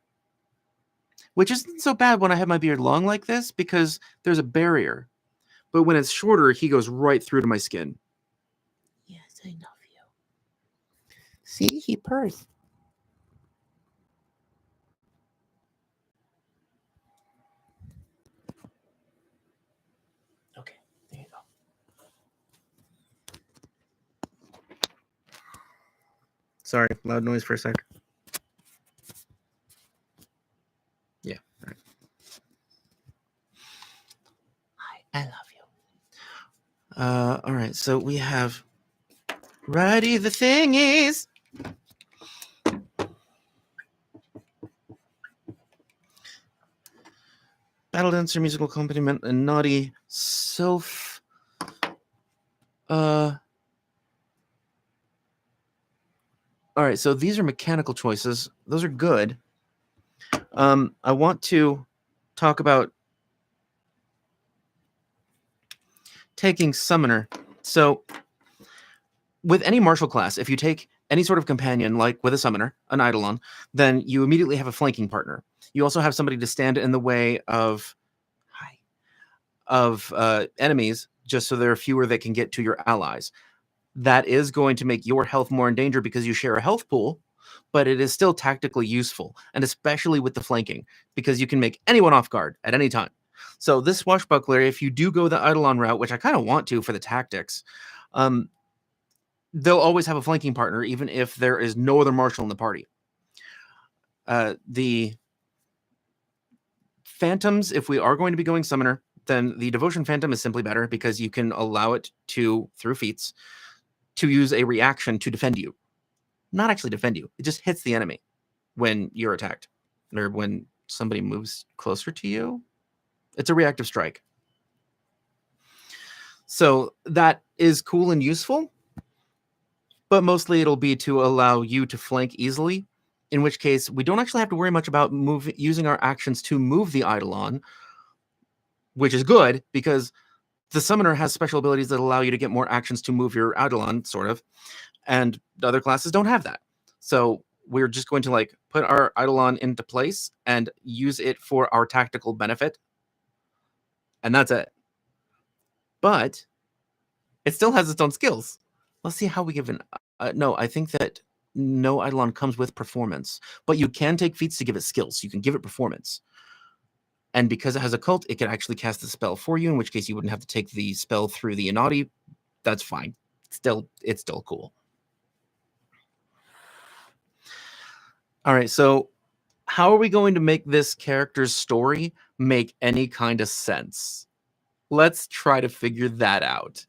Which isn't so bad when I have my beard long like this, because there's a barrier. But when it's shorter, he goes right through to my skin. Yes, I love you. See, he purrs. Okay, there you go. Sorry, loud noise for a sec. Yeah, all right. Hi, I love you. All right, so we have Righty the Thingies. Battle Dancer, Musical Accompaniment, and Naughty Sylph. All right, so these are mechanical choices. Those are good. I want to talk about taking Summoner. So with any martial class, if you take any sort of companion, like with a Summoner, an Eidolon, then you immediately have a flanking partner. You also have somebody to stand in the way of enemies, just so there are fewer that can get to your allies. That is going to make your health more in danger because you share a health pool, but it is still tactically useful, and especially with the flanking, because you can make anyone off guard at any time. So this Swashbuckler, if you do go the Eidolon route, which I kind of want to for the tactics, they'll always have a flanking partner, even if there is no other martial in the party. The Phantoms, if we are going to be going Summoner, then the Devotion Phantom is simply better because you can allow it to, through feats, to use a reaction to defend you. Not actually defend you. It just hits the enemy when you're attacked or when somebody moves closer to you. It's a reactive strike. So that is cool and useful, but mostly it'll be to allow you to flank easily, in which case we don't actually have to worry much about using our actions to move the Eidolon, which is good because the Summoner has special abilities that allow you to get more actions to move your Eidolon, sort of, and the other classes don't have that. So we're just going to put our Eidolon into place and use it for our tactical benefit. And that's it. but it still has its own skills. Let's see how we give an... no, I think that no Eidolon comes with performance, but you can take feats to give it skills. You can give it performance. And because it has a cult, it can actually cast the spell for you, in which case you wouldn't have to take the spell through the Inati. That's fine. It's still cool. All right, so how are we going to make this character's story make any kind of sense? Let's try to figure that out.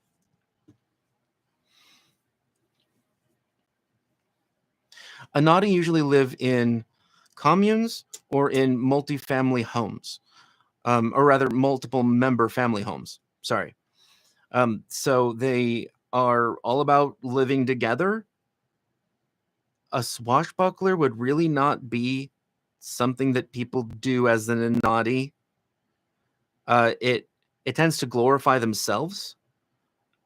Inati usually live in communes or in multifamily homes, or rather multiple member family homes. Sorry. So they are all about living together. A swashbuckler would really not be something that people do as an Inati. It tends to glorify themselves,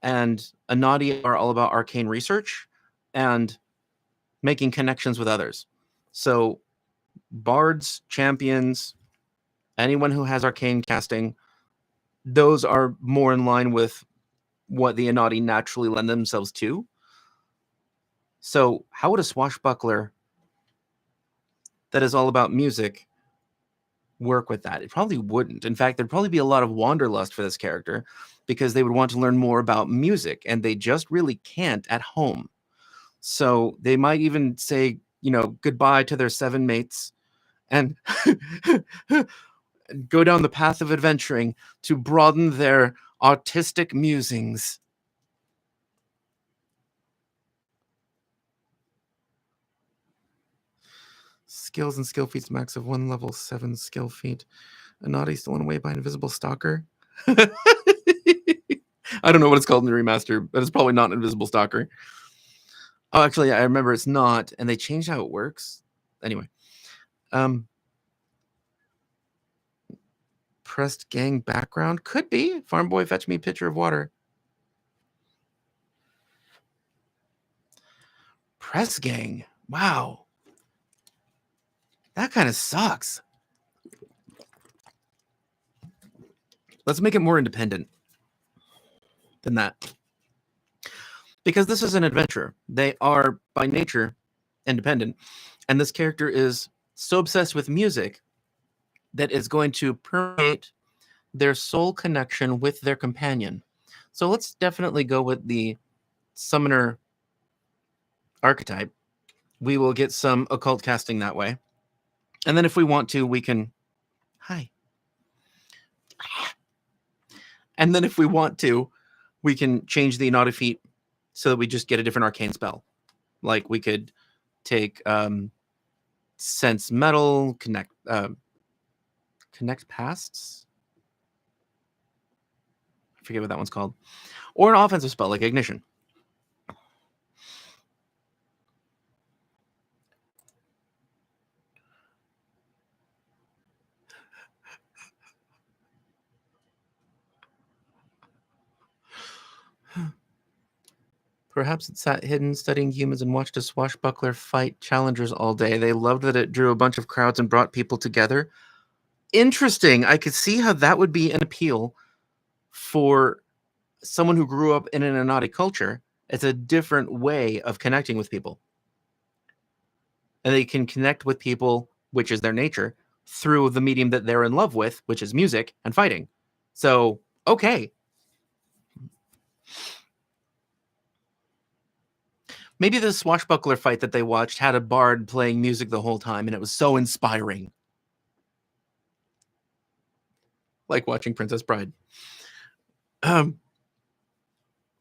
and Inati are all about arcane research and making connections with others. So bards, champions, anyone who has arcane casting, those are more in line with what the Inati naturally lend themselves to. So how would a swashbuckler that is all about music work with that? It probably wouldn't. In fact, there'd probably be a lot of wanderlust for this character because they would want to learn more about music, and they just really can't at home. So they might even say, goodbye to their 7 mates and go down the path of adventuring to broaden their artistic musings. Skills and skill feats max of 1 level 7 skill feat. Inati stolen away by an invisible stalker. I don't know what it's called in the remaster, but it's probably not an invisible stalker. Oh, actually, I remember it's not, and they changed how it works. Anyway. Pressed gang background? Could be. Farm boy, fetch me a pitcher of water. Press gang. Wow. That kind of sucks. Let's make it more independent than that. Because this is an adventure. They are, by nature, independent. And this character is so obsessed with music that it's going to permeate their soul connection with their companion. So let's definitely go with the summoner archetype. We will get some occult casting that way. And then if we want to, we can... Hi. And then if we want to, we can change the Inati feat so that we just get a different arcane spell. Like we could take sense metal, connect pasts. I forget what that one's called. Or an offensive spell like ignition. Perhaps it sat hidden, studying humans, and watched a swashbuckler fight challengers all day. They loved that it drew a bunch of crowds and brought people together. Interesting. I could see how that would be an appeal for someone who grew up in an Inati culture. It's a different way of connecting with people. And they can connect with people, which is their nature, through the medium that they're in love with, which is music and fighting. So, okay. Maybe the swashbuckler fight that they watched had a bard playing music the whole time, and it was so inspiring. Like watching Princess Bride.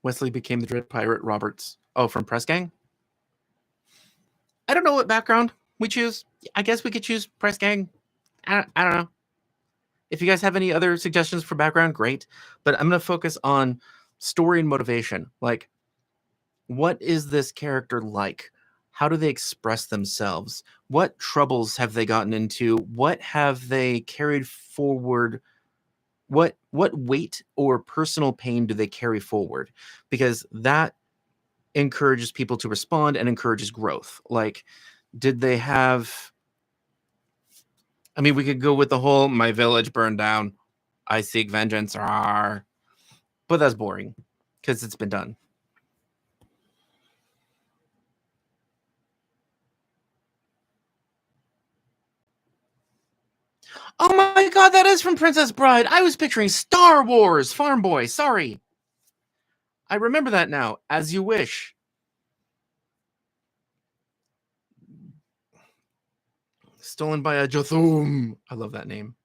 Wesley became the Dread Pirate Roberts. Oh, from Press Gang? I don't know what background we choose. I guess we could choose Press Gang. I don't know. If you guys have any other suggestions for background, great. But I'm going to focus on story and motivation. Like, what is this character like? How do they express themselves? What troubles have they gotten into? What have they carried forward? What weight or personal pain do they carry forward? Because that encourages people to respond and encourages growth. Like, did they have... I mean, we could go with the whole, my village burned down, I seek vengeance. Rawr. but that's boring because it's been done. Oh my god, that is from Princess Bride. I was picturing Star Wars. Farm Boy, sorry. I remember that now. As You Wish. Stolen by a Jotham. I love that name.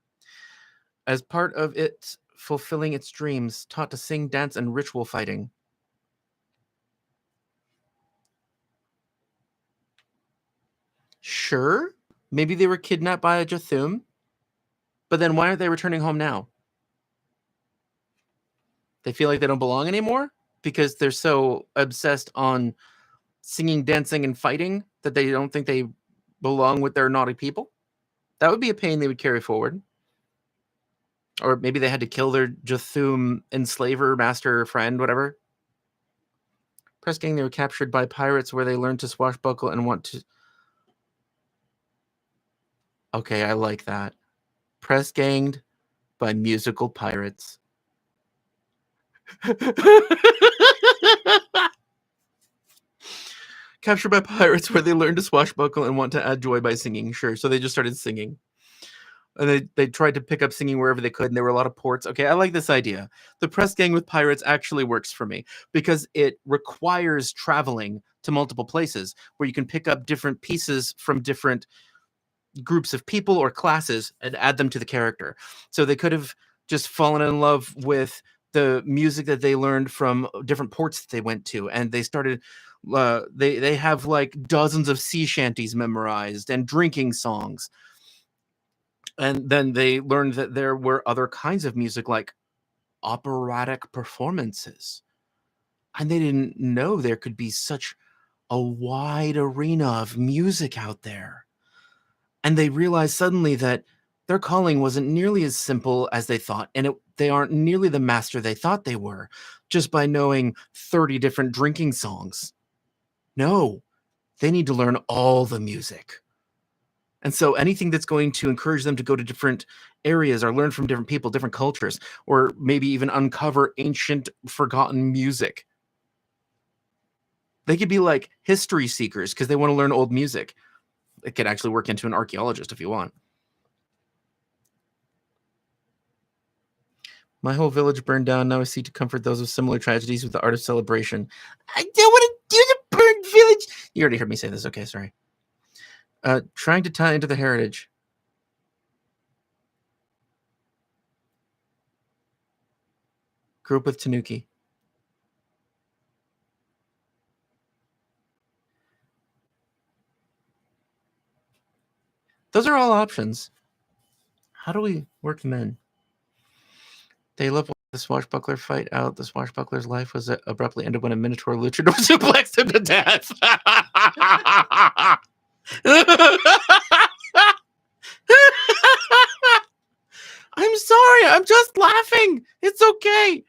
As part of it fulfilling its dreams, taught to sing, dance, and ritual fighting. Sure. Maybe they were kidnapped by a Jotham. But then why aren't they returning home now? They feel like they don't belong anymore? Because they're so obsessed on singing, dancing, and fighting that they don't think they belong with their naughty people? That would be a pain they would carry forward. Or maybe they had to kill their Jotham enslaver, master, friend, whatever. Press gang, they were captured by pirates where they learned to swashbuckle and want to... Okay, I like that. Press ganged by musical pirates. Captured by pirates where they learned to swashbuckle and want to add joy by singing. Sure, so they just started singing. And they tried to pick up singing wherever they could, and there were a lot of ports. Okay, I like this idea. The press gang with pirates actually works for me because it requires traveling to multiple places where you can pick up different pieces from different groups of people or classes and add them to the character. So they could have just fallen in love with the music that they learned from different ports that they went to, and they started they have like dozens of sea shanties memorized and drinking songs. And then they learned that there were other kinds of music like operatic performances. And they didn't know there could be such a wide arena of music out there. And they realized suddenly that their calling wasn't nearly as simple as they thought, and they aren't nearly the master they thought they were just by knowing 30 different drinking songs. No, they need to learn all the music. And so anything that's going to encourage them to go to different areas or learn from different people, different cultures, or maybe even uncover ancient forgotten music. They could be like history seekers because they want to learn old music. It could actually work into an archaeologist if you want. My whole village burned down. Now I seek to comfort those with similar tragedies with the art of celebration. I don't want to do the burned village. You already heard me say this. Okay, sorry. Trying to tie into the heritage. Grew up with Tanuki. Those are all options. How do we work them in? They love the swashbuckler fight out. The swashbuckler's life was abruptly ended when a minotaur luchador suplexed him to death. I'm sorry. I'm just laughing. It's okay.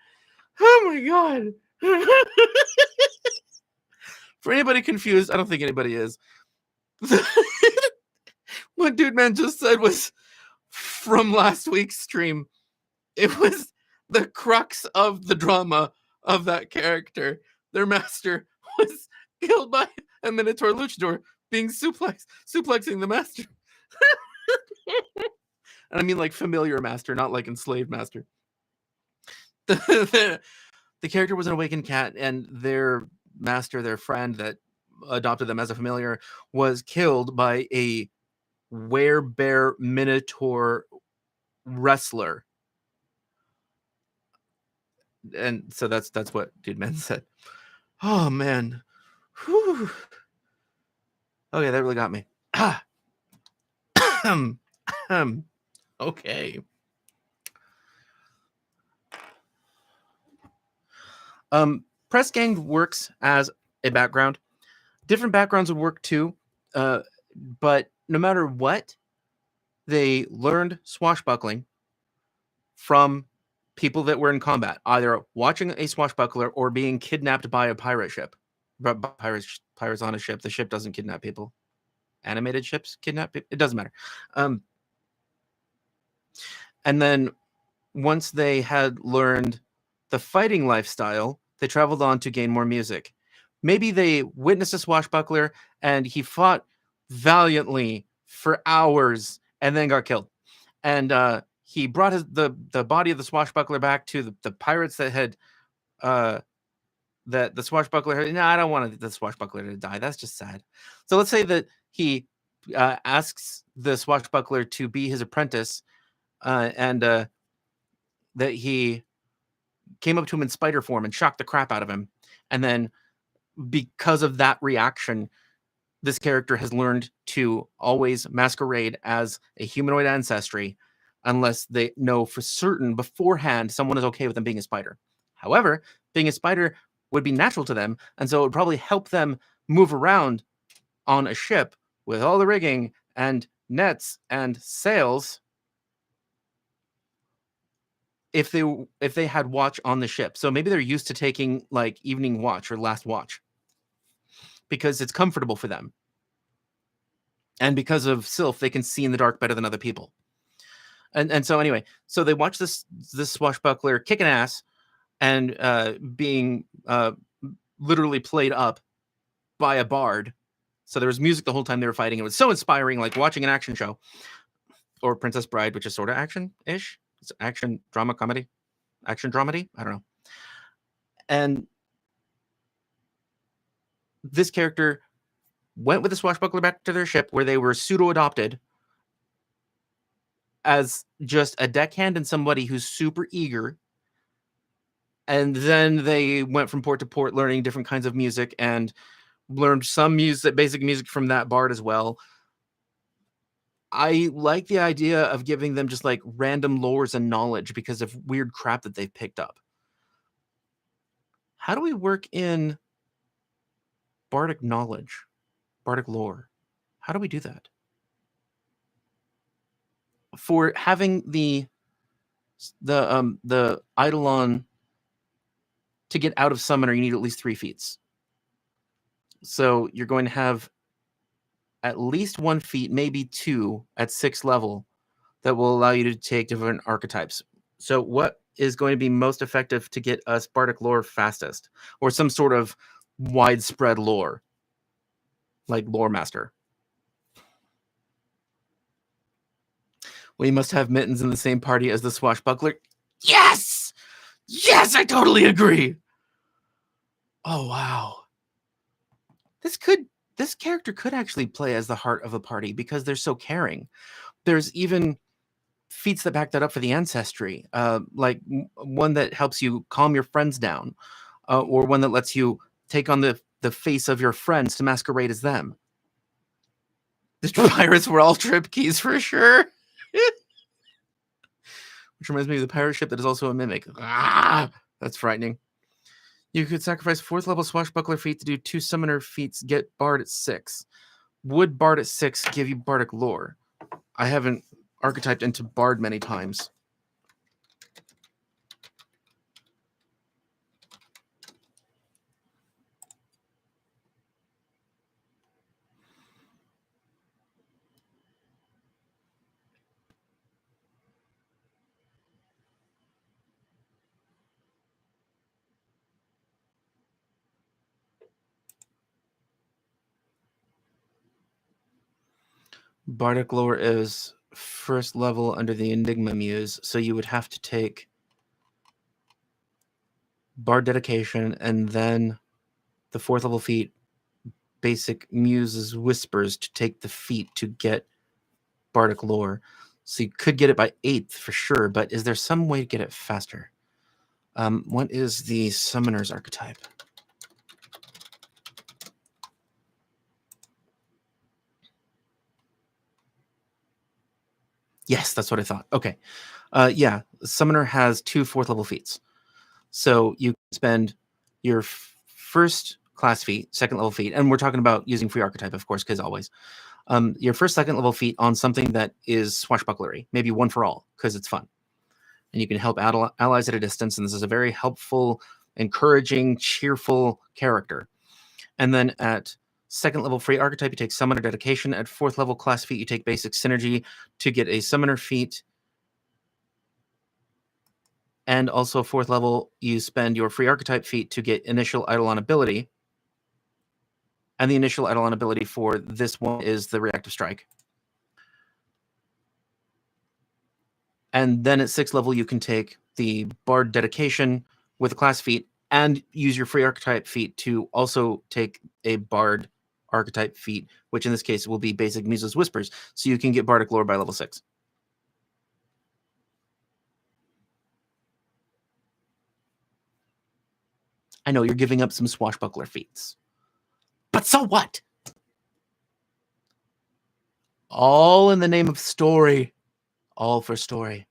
Oh my god. For anybody confused, I don't think anybody is. What Dude Man just said was from last week's stream. It was the crux of the drama of that character. Their master was killed by a minotaur luchador being suplexing the master. And I mean like familiar master, not like enslaved master. The character was an awakened cat, and their master, their friend that adopted them as a familiar, was killed by a werebear minotaur wrestler. And so that's what Dude Man said. Oh man. Whew. Okay, that really got me. Okay. Press gang works as a background. Different backgrounds would work too. But no matter what, they learned swashbuckling from people that were in combat, either watching a swashbuckler or being kidnapped by a pirate ship. But pirates on a ship. The ship doesn't kidnap people. Animated ships kidnap people. It doesn't matter. And then once they had learned the fighting lifestyle, they traveled on to gain more music. Maybe they witnessed a swashbuckler and he fought valiantly for hours and then got killed. And he brought the body of the swashbuckler back to the pirates that had that the swashbuckler had. No, I don't want the swashbuckler to die. That's just sad. So let's say that he asks the swashbuckler to be his apprentice, and that he came up to him in spider form and shocked the crap out of him. And then because of that reaction, this character has learned to always masquerade as a humanoid ancestry unless they know for certain beforehand someone is okay with them being a spider. However, being a spider would be natural to them, and so it would probably help them move around on a ship with all the rigging and nets and sails if they had watch on the ship. So maybe they're used to taking like evening watch or last watch because it's comfortable for them. And because of Sylph, they can see in the dark better than other people. And so anyway, so they watch this swashbuckler kicking ass and being literally played up by a bard. So there was music the whole time they were fighting. It was so inspiring, like watching an action show. Or Princess Bride, which is sort of action-ish. It's action, drama, comedy. Action dramedy? I don't know. And this character went with the swashbuckler back to their ship where they were pseudo-adopted as just a deckhand and somebody who's super eager. And then they went from port to port learning different kinds of music and learned some music, basic music from that bard as well. I like the idea of giving them just like random lores and knowledge because of weird crap that they've picked up. How do we work in bardic knowledge, bardic lore? How do we do that? For having the Eidolon to get out of summoner, you need at least 3 feats. So you're going to have at least 1 feat, maybe 2 at 6th level that will allow you to take different archetypes. So what is going to be most effective to get us bardic lore fastest? Or some sort of widespread lore, like Lore Master. We must have Mittens in the same party as the swashbuckler. Yes! Yes, I totally agree! Oh, wow. This character could actually play as the heart of the party because they're so caring. There's even feats that back that up for the ancestry, like one that helps you calm your friends down, or one that lets you take on the face of your friends to masquerade as them. The pirates were all trip keys for sure. Which reminds me of the pirate ship that is also a mimic. Ah, that's frightening. You could sacrifice 4th level swashbuckler feat to do 2 summoner feats, get bard at 6. Would bard at 6 give you bardic lore? I haven't archetyped into bard many times. Bardic lore is 1st level under the Enigma Muse, so you would have to take Bard Dedication and then the 4th level feat, Basic Muse's Whispers, to take the feat to get Bardic lore. So you could get it by 8th for sure, but is there some way to get it faster? What is the Summoner's archetype? Yes, that's what I thought. Okay. Yeah, Summoner has 2 4th level feats. So you can spend your first class feat, 2nd level feat, and we're talking about using free archetype, of course, because always. Your first, 2nd level feat on something that is swashbucklery, maybe one for all, because it's fun. And you can help allies at a distance, and this is a very helpful, encouraging, cheerful character. And then at 2nd level free archetype, you take Summoner Dedication. At 4th level class feat, you take Basic Synergy to get a Summoner feat. And also 4th level, you spend your free archetype feat to get initial Eidolon ability. And the initial Eidolon ability for this one is the Reactive Strike. And then at 6th level, you can take the Bard Dedication with a class feat and use your free archetype feat to also take a Bard archetype feat, which in this case will be basic Muses Whispers. So you can get Bardic Lore by level 6. I know you're giving up some swashbuckler feats. But so what? All in the name of story. All for story.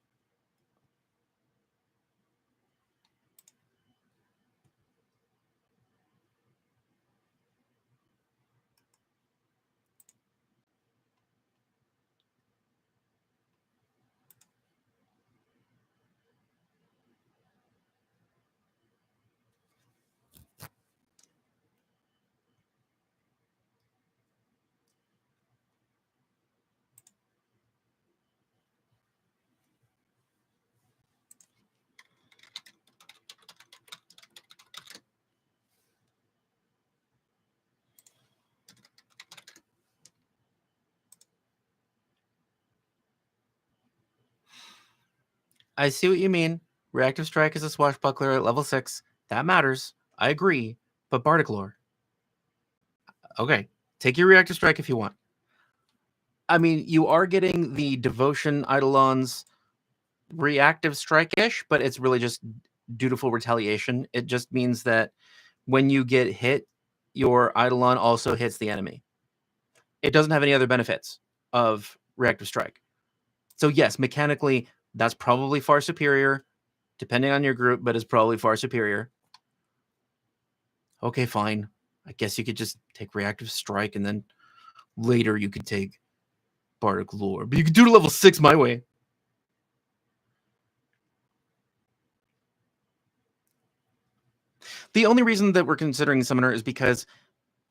I see what you mean. Reactive Strike is a swashbuckler at level 6. That matters. I agree. But Bardic Lore. Okay. Take your Reactive Strike if you want. I mean, you are getting the Devotion Eidolon's Reactive Strike-ish, but it's really just Dutiful Retaliation. It just means that when you get hit, your Eidolon also hits the enemy. It doesn't have any other benefits of Reactive Strike. So yes, mechanically, that's probably far superior, depending on your group, but it's probably far superior. Okay, fine. I guess you could just take Reactive Strike, and then later you could take Bardic Lore. But you could do to level 6 my way. The only reason that we're considering Summoner is because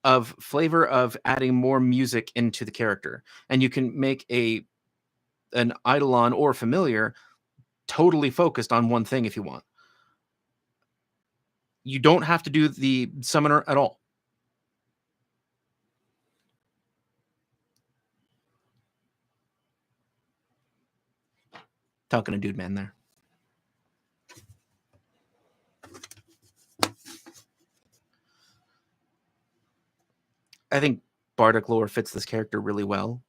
of flavor of adding more music into the character. And you can make an Eidolon or Familiar totally focused on one thing if you want. You don't have to do the Summoner at all. Talking to Dude Man there. I think Bardic Lore fits this character really well.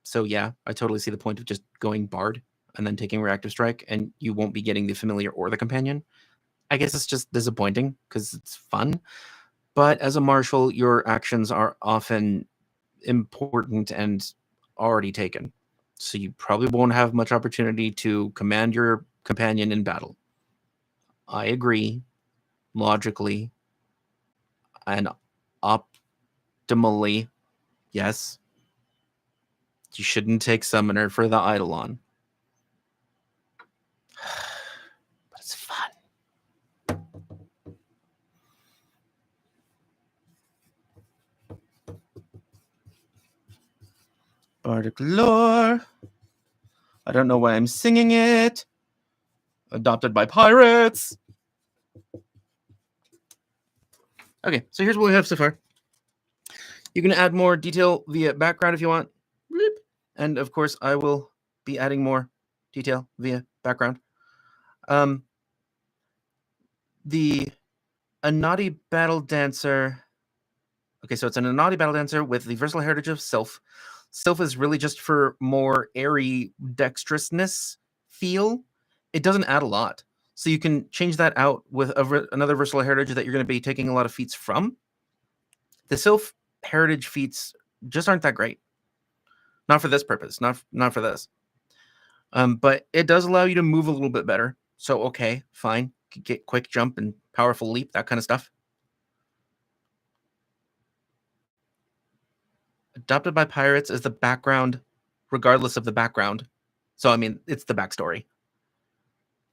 So yeah, I totally see the point of just going Bard and then taking Reactive Strike, and you won't be getting the Familiar or the Companion. I guess it's just disappointing because it's fun. But as a marshal, your actions are often important and already taken. So you probably won't have much opportunity to command your companion in battle. I agree, logically and optimally, yes. You shouldn't take Summoner for the Eidolon. But it's fun. Bardic Lore. I don't know why I'm singing it. Adopted by pirates. Okay, so here's what we have so far. You can add more detail via background if you want. And of course, I will be adding more detail via background. The Anati Battle Dancer. Okay, so it's an Anati Battle Dancer with the versatile heritage of Sylph. Sylph is really just for more airy dexterousness feel. It doesn't add a lot. So you can change that out with another versatile heritage that you're going to be taking a lot of feats from. The Sylph heritage feats just aren't that great. Not for this purpose. Not for this. But it does allow you to move a little bit better. So, okay, fine. Get quick jump and powerful leap, that kind of stuff. Adopted by pirates is the background, regardless of the background. So, I mean, it's the backstory.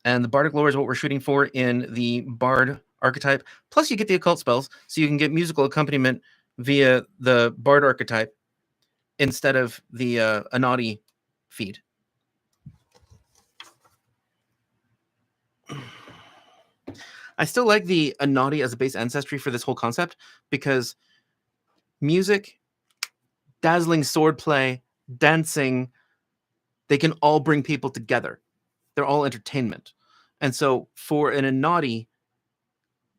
And the Bardic Lore is what we're shooting for in the Bard archetype. Plus, you get the occult spells, so you can get musical accompaniment via the Bard archetype instead of the Anati feed. I still like the Anadi as a base ancestry for this whole concept because music, dazzling swordplay, dancing, they can all bring people together. They're all entertainment. And so for an Anadi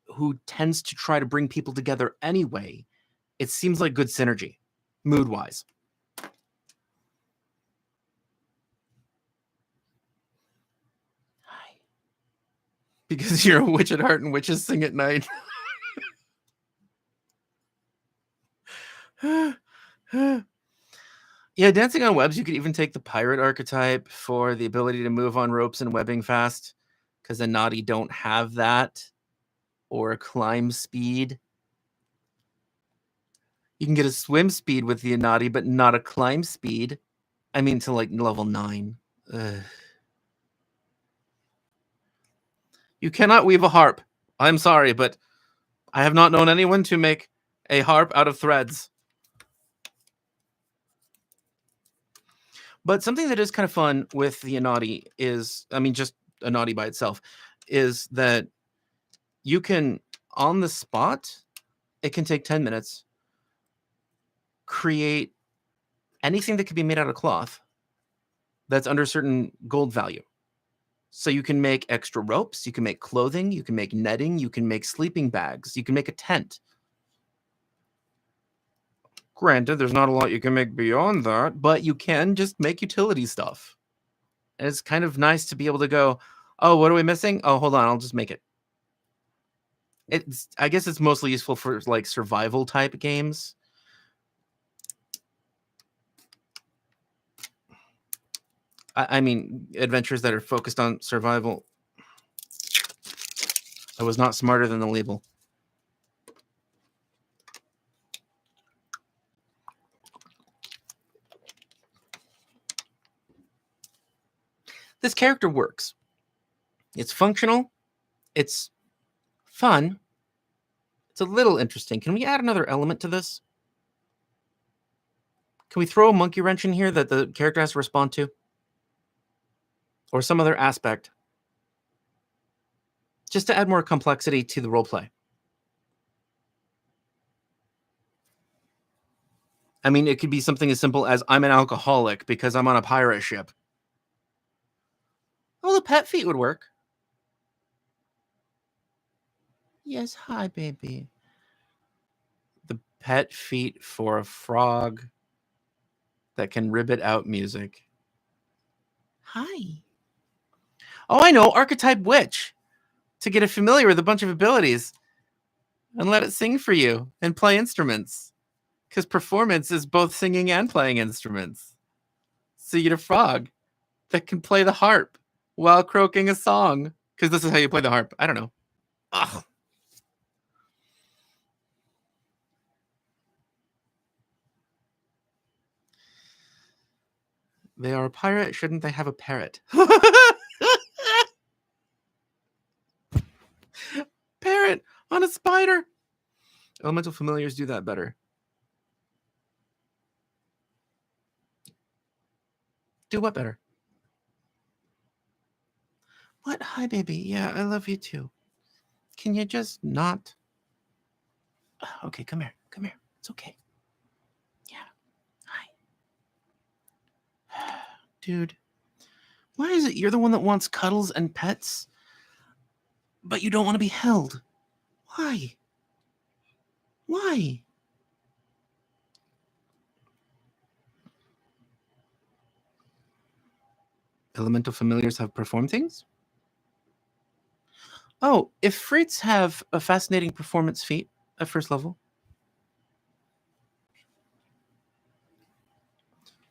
who tends to try to bring people together anyway, it seems like good synergy, mood-wise. Hi. Because you're a witch at heart and witches sing at night. Yeah, dancing on webs, you could even take the pirate archetype for the ability to move on ropes and webbing fast, because the Naughty don't have that, or climb speed. You can get a swim speed with the Naughty, but not a climb speed. I mean, to like level 9. Ugh. You cannot weave a harp. I'm sorry, but I have not known anyone to make a harp out of threads. But something that is kind of fun with the Anadi is, I mean, just Anadi by itself, is that you can, on the spot, it can take 10 minutes, create anything that can be made out of cloth that's under a certain gold value. So you can make extra ropes, you can make clothing, you can make netting, you can make sleeping bags, you can make a tent. Granted, there's not a lot you can make beyond that, but you can just make utility stuff. And it's kind of nice to be able to go, oh, what are we missing? Oh, hold on, I'll just make it. I guess it's mostly useful for like survival type games. I mean, adventures that are focused on survival. I was not smarter than the label. This character works. It's functional. It's fun. It's a little interesting. Can we add another element to this? Can we throw a monkey wrench in here that the character has to respond to? Or some other aspect? Just to add more complexity to the roleplay. I mean, it could be something as simple as I'm an alcoholic because I'm on a pirate ship. Oh, the pet feet would work. Yes, hi, baby. The pet feet for a frog that can ribbit out music. Hi. Oh, I know, archetype witch. To get it familiar with a bunch of abilities and let it sing for you and play instruments. Because performance is both singing and playing instruments. So you get a frog that can play the harp while croaking a song. Because this is how you play the harp. I don't know. Ugh. They are a pirate. Shouldn't they have a parrot? Parrot on a spider. Elemental familiars do that better. Do what better? What? Hi, baby. Yeah, I love you too. Can you just not? Okay, come here. Come here. It's okay. Yeah. Hi. Dude, why is it you're the one that wants cuddles and pets, but you don't want to be held? Why? Why? Elemental familiars have performed things? Oh, if Freights have a fascinating performance feat at first level.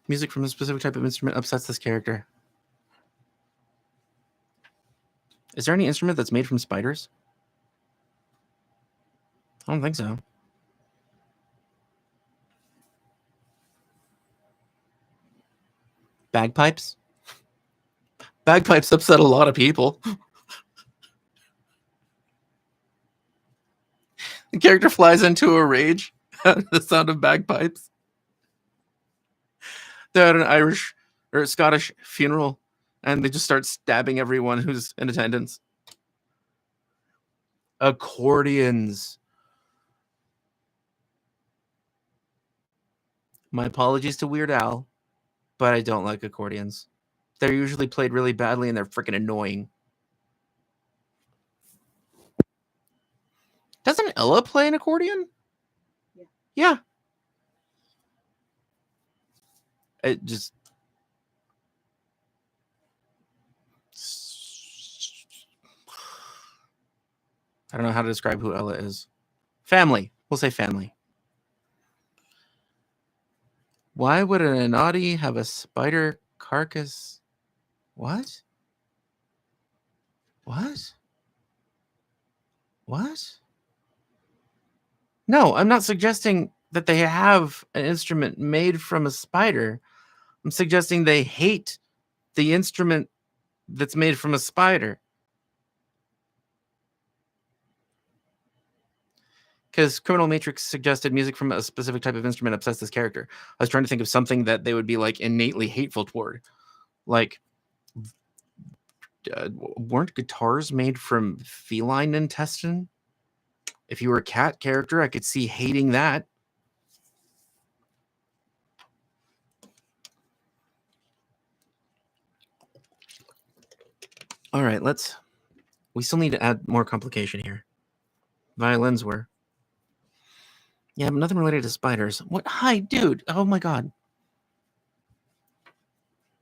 Music from a specific type of instrument upsets this character. Is there any instrument that's made from spiders? I don't think so. Bagpipes? Bagpipes upset a lot of people. The character flies into a rage at the sound of bagpipes. They're at an Irish or Scottish funeral, and they just start stabbing everyone who's in attendance. Accordions. My apologies to Weird Al, but I don't like accordions. They're usually played really badly and they're freaking annoying. Doesn't Ella play an accordion? Yeah. It just... I don't know how to describe who Ella is. Family. We'll say family. Why would an Anati have a spider carcass? What? What? What? No, I'm not suggesting that they have an instrument made from a spider. I'm suggesting they hate the instrument that's made from a spider. Because Criminal Matrix suggested music from a specific type of instrument obsessed this character. I was trying to think of something that they would be like innately hateful toward. Like, weren't guitars made from feline intestine? If you were a cat character, I could see hating that. All right, we still need to add more complication here. Violins were. Yeah, but nothing related to spiders. What? Hi, dude. Oh my God.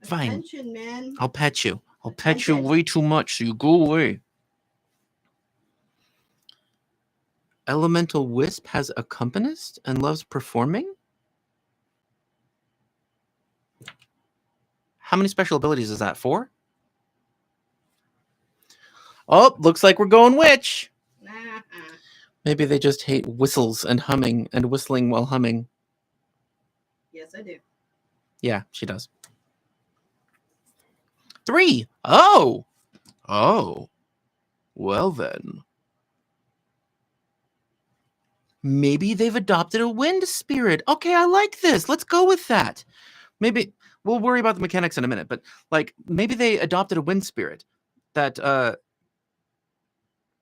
Fine. Attention, man. I'll pet you. I'll pet you way too much, so you go away. Elemental Wisp has accompanist and loves performing? How many special abilities is that? 4? Oh, looks like we're going witch. Maybe they just hate whistles and humming and whistling while humming. Yes, I do. Yeah, she does. 3. Oh. Oh. Well then. Maybe they've adopted a wind spirit. Okay, I like this. Let's go with that. Maybe we'll worry about the mechanics in a minute, but like maybe they adopted a wind spirit that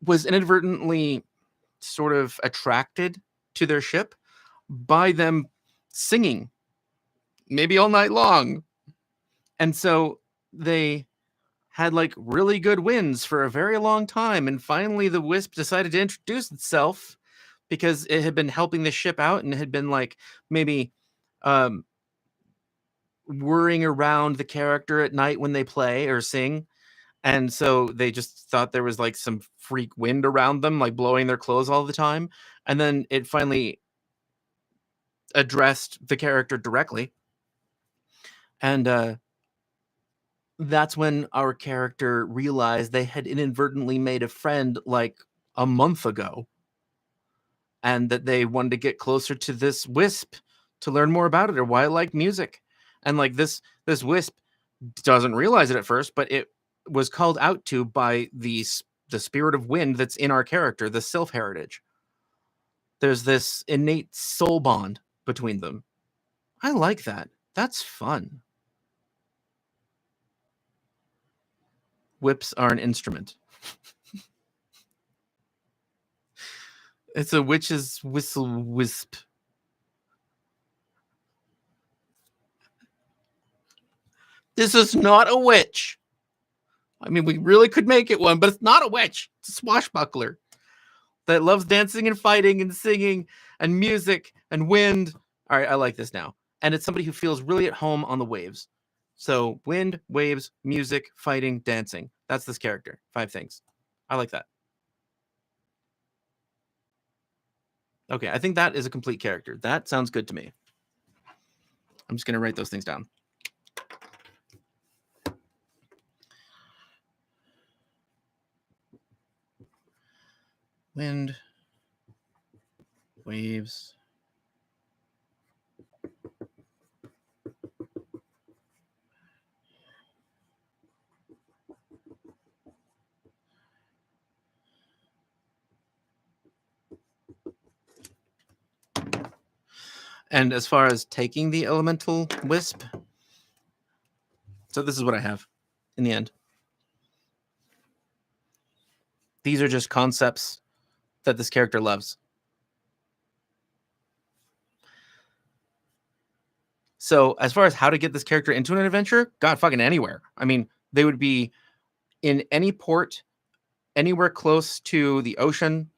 was inadvertently sort of attracted to their ship by them singing, maybe all night long. And so they had like really good winds for a very long time. And finally the Wisp decided to introduce itself because it had been helping the ship out and had been like maybe whirring around the character at night when they play or sing. And so they just thought there was like some freak wind around them, like blowing their clothes all the time. And then it finally addressed the character directly. And that's when our character realized they had inadvertently made a friend like a month ago. And that they wanted to get closer to this Wisp to learn more about it or why it liked music. And like this Wisp doesn't realize it at first, but it was called out to by the spirit of wind that's in our character, the Sylph heritage. There's this innate soul bond between them. I like that. That's fun. Whips are an instrument. It's a witch's whistle wisp. This is not a witch. I mean, we really could make it one, but it's not a witch. It's a swashbuckler that loves dancing and fighting and singing and music and wind. All right, I like this now. And it's somebody who feels really at home on the waves. So wind, waves, music, fighting, dancing. That's this character. 5 things. I like that. Okay, I think that is a complete character. That sounds good to me. I'm just going to write those things down. Wind, waves, and as far as taking the elemental wisp, so this is what I have in the end. These are just concepts that this character loves. So as far as how to get this character into an adventure, God, fucking anywhere. I mean, they would be in any port, anywhere close to the ocean,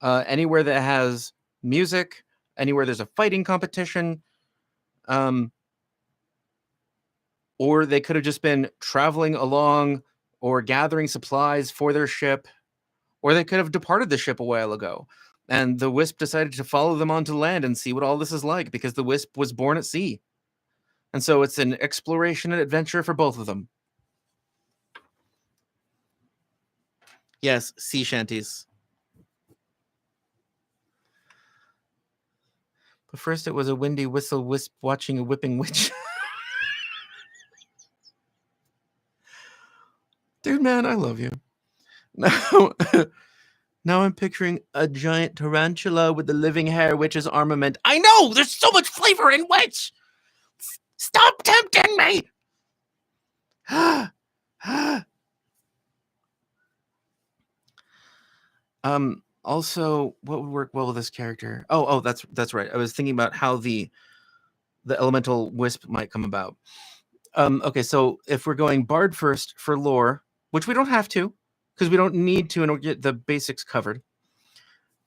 anywhere that has music, anywhere there's a fighting competition, or they could have just been traveling along or gathering supplies for their ship, or they could have departed the ship a while ago. And the Wisp decided to follow them onto land and see what all this is like, because the Wisp was born at sea. And so it's an exploration and adventure for both of them. Yes, sea shanties. But first it was a windy whistle wisp watching a whipping witch. Dude, man, I love you. Now I'm picturing a giant tarantula with the living hair witch's armament. I know! There's so much flavor in witch! Stop tempting me! Also, what would work well with this character? Oh, that's right. I was thinking about how the elemental wisp might come about. Okay, so if we're going bard first for lore, which we don't have to, because we don't need to, and we'll get the basics covered.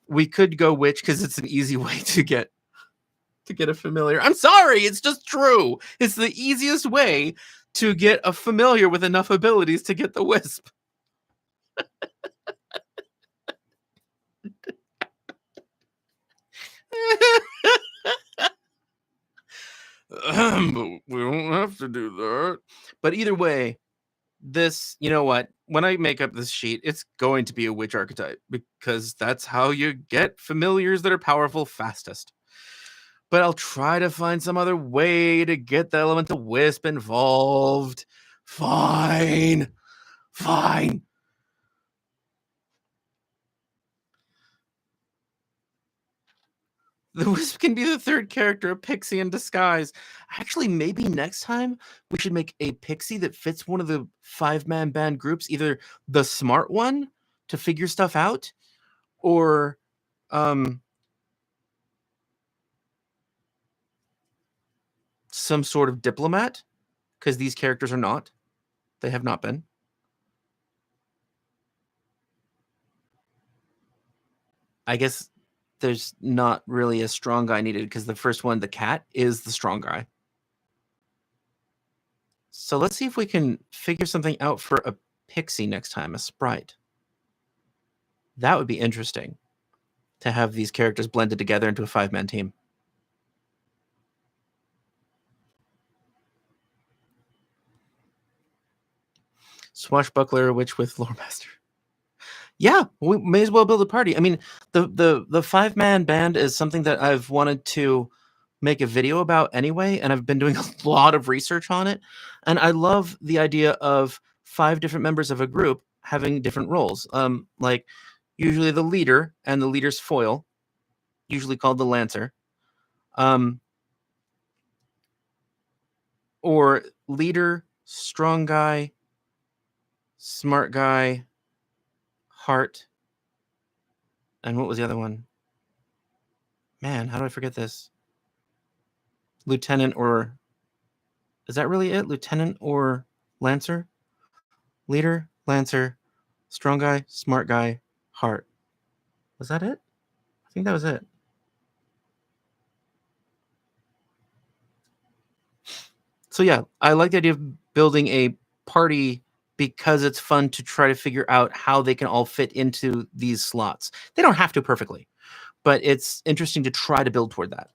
We could go witch because it's an easy way to get a familiar. I'm sorry, it's just true. It's the easiest way to get a familiar with enough abilities to get the wisp. But we don't have to do that. But either way, this, you know what? When I make up this sheet, it's going to be a witch archetype, because that's how you get familiars that are powerful fastest. But I'll try to find some other way to get the elemental wisp involved. Fine. The wisp can be the third character, a pixie in disguise. Actually, maybe next time we should make a pixie that fits one of the 5-man band groups, either the smart one to figure stuff out, or some sort of diplomat, because these characters are not. They have not been. I guess there's not really a strong guy needed, because the first one, the cat, is the strong guy. So let's see if we can figure something out for a pixie next time, a sprite. That would be interesting, to have these characters blended together into a 5-man team. Swashbuckler witch with lore master. Yeah, we may as well build a party. I mean, the 5-man band is something that I've wanted to make a video about anyway, and I've been doing a lot of research on it. And I love the idea of 5 different members of a group having different roles. Like usually the leader and the leader's foil, usually called the lancer. Or leader, strong guy, smart guy, heart. And what was the other one? Man, how do I forget this? Lieutenant, or is that really it? Lieutenant or lancer? Leader, lancer, strong guy, smart guy, heart. Was that it? I think that was it. So yeah, I like the idea of building a party because it's fun to try to figure out how they can all fit into these slots. They don't have to perfectly, but it's interesting to try to build toward that.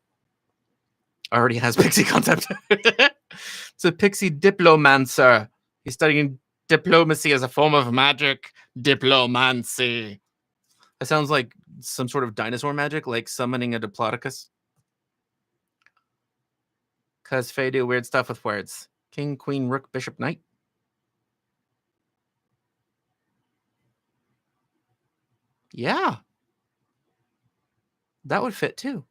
Already has pixie concept. It's a pixie diplomancer. He's studying diplomacy as a form of magic. Diplomancy. That sounds like some sort of dinosaur magic, like summoning a diplodocus. Cause Fae do weird stuff with words. King, queen, rook, bishop, knight. Yeah. That would fit too.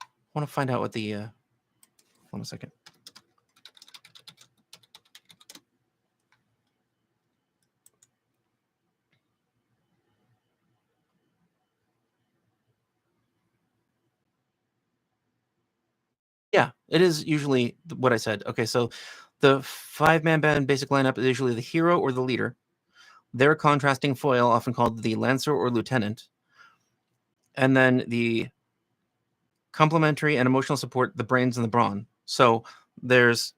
I want to find out what the hold on a second. It is usually what I said. Okay, so the 5-man band basic lineup is usually the hero or the leader. Their contrasting foil, often called the lancer or lieutenant. And then the complementary and emotional support, the brains and the brawn. So there's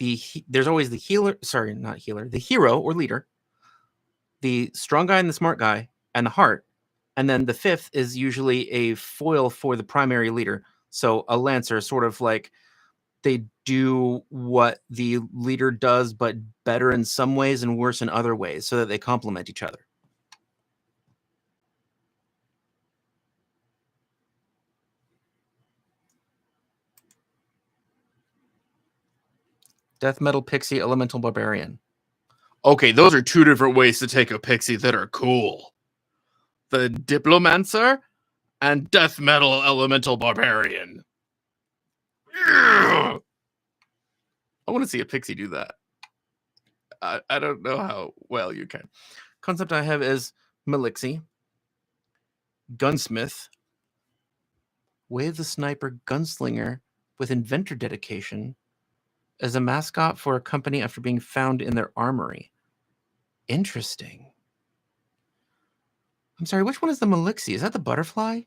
always the healer, sorry, not healer, the hero or leader, the strong guy and the smart guy, and the heart. And then the fifth is usually a foil for the primary leader. So a lancer, sort of like they do what the leader does, but better in some ways and worse in other ways, so that they complement each other. Death metal pixie, elemental barbarian. Okay, those are two different ways to take a pixie that are cool. The Diplomancer and death metal elemental barbarian. I want to see a pixie do that. I don't know how well you can. Concept I have is Malixie, Gunsmith, Wave the Sniper Gunslinger with inventor dedication as a mascot for a company after being found in their armory. Interesting. I'm sorry, which one is the Malixie? Is that the butterfly?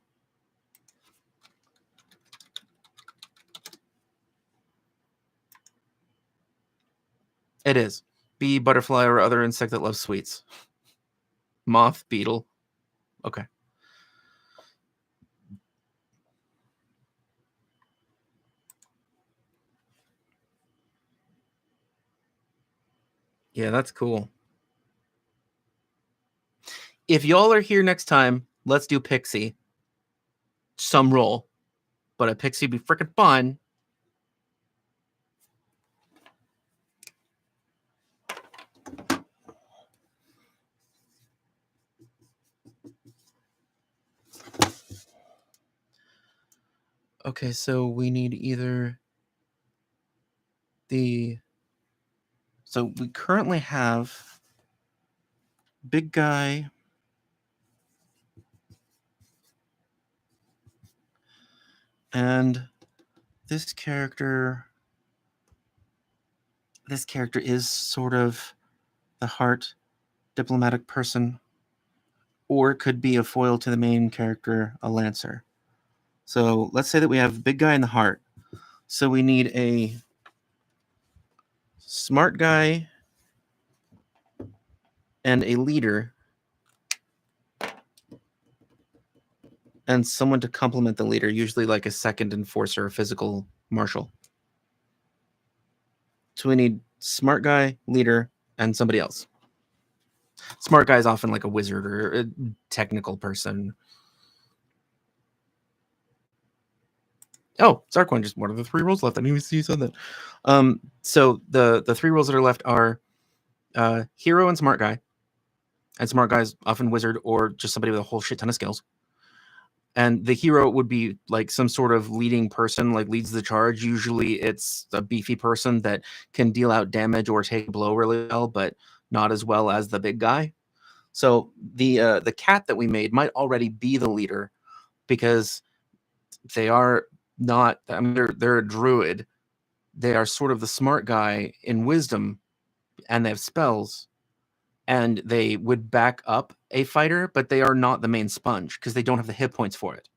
It is. Bee, butterfly, or other insect that loves sweets. Moth, beetle. Okay. Yeah, that's cool. If y'all are here next time, let's do pixie. Some roll. But a pixie be freaking fun. Okay, so we need either the... So we currently have big guy, and this character is sort of the heart diplomatic person, or it could be a foil to the main character, a lancer. So let's say that we have big guy in the heart. So we need a smart guy and a leader and someone to complement the leader, usually like a second enforcer, a physical marshal. So we need smart guy, leader, and somebody else. Smart guy is often like a wizard or a technical person. Oh, Zarcoin, just one of the 3 roles left. I didn't even see you said that. So the 3 roles that are left are hero and smart guy. And smart guy is often wizard or just somebody with a whole shit ton of skills. And the hero would be like some sort of leading person, like leads the charge. Usually it's a beefy person that can deal out damage or take a blow really well, but not as well as the big guy. So the cat that we made might already be the leader because they are not, I mean, they're a druid. They are sort of the smart guy in wisdom, and they have spells, and they would back up a fighter, but they are not the main sponge because they don't have the hit points for it.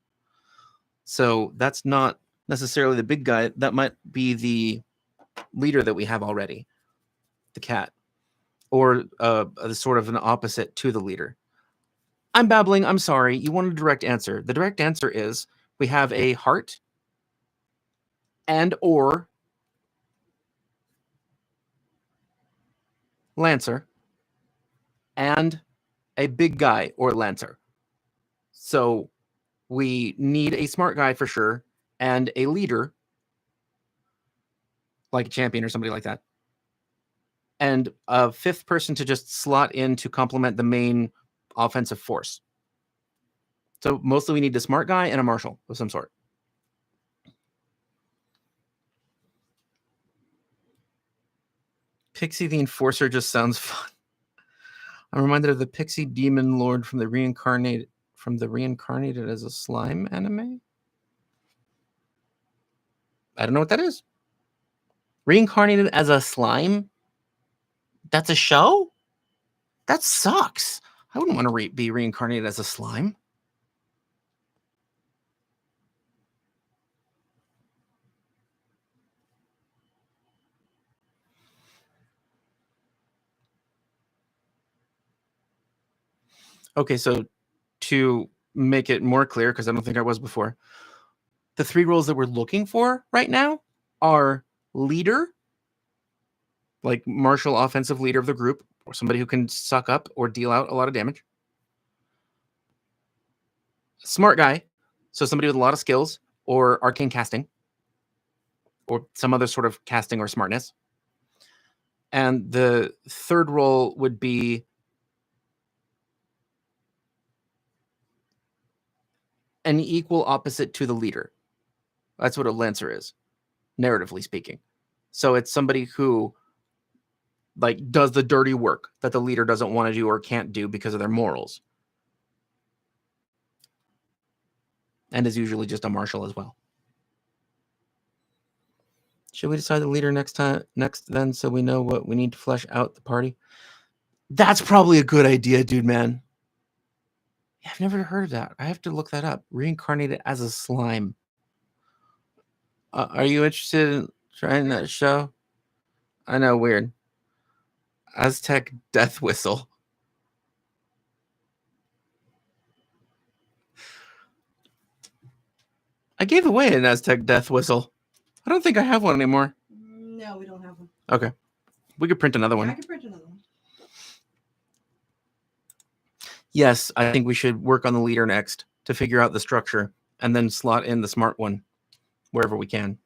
So that's not necessarily the big guy. That might be the leader that we have already, the cat, or sort of an opposite to the leader. I'm babbling. I'm sorry. You want a direct answer. The direct answer is we have a heart and or lancer and a big guy or lancer. So we need a smart guy for sure and a leader, like a champion or somebody like that, and a 5th person to just slot in to complement the main offensive force. So mostly we need a smart guy and a marshal of some sort. Pixie the Enforcer just sounds fun. I'm reminded of the Pixie Demon Lord from the Reincarnated as a Slime anime. I don't know what that is. Reincarnated as a slime? That's a show? That sucks. I wouldn't want to be reincarnated as a slime. Okay, so to make it more clear, because I don't think I was before, the 3 roles that we're looking for right now are leader, like martial offensive leader of the group, or somebody who can suck up or deal out a lot of damage. Smart guy, so somebody with a lot of skills or arcane casting or some other sort of casting or smartness. And the 3rd role would be an equal opposite to the leader. That's what a Lancer is, narratively speaking. So it's somebody who like does the dirty work that the leader doesn't want to do or can't do because of their morals. And is usually just a marshal as well. Should we decide the leader next then, so we know what we need to flesh out the party? That's probably a good idea, dude, man. Yeah, I've never heard of that. I have to look that up. Reincarnated as a slime. Are you interested in trying that show? I know, weird. Aztec Death Whistle. I gave away an Aztec Death Whistle. I don't think I have one anymore. No, we don't have one. Okay. We could print another one. I could print another one. Yes, I think we should work on the leader next to figure out the structure and then slot in the smart one wherever we can.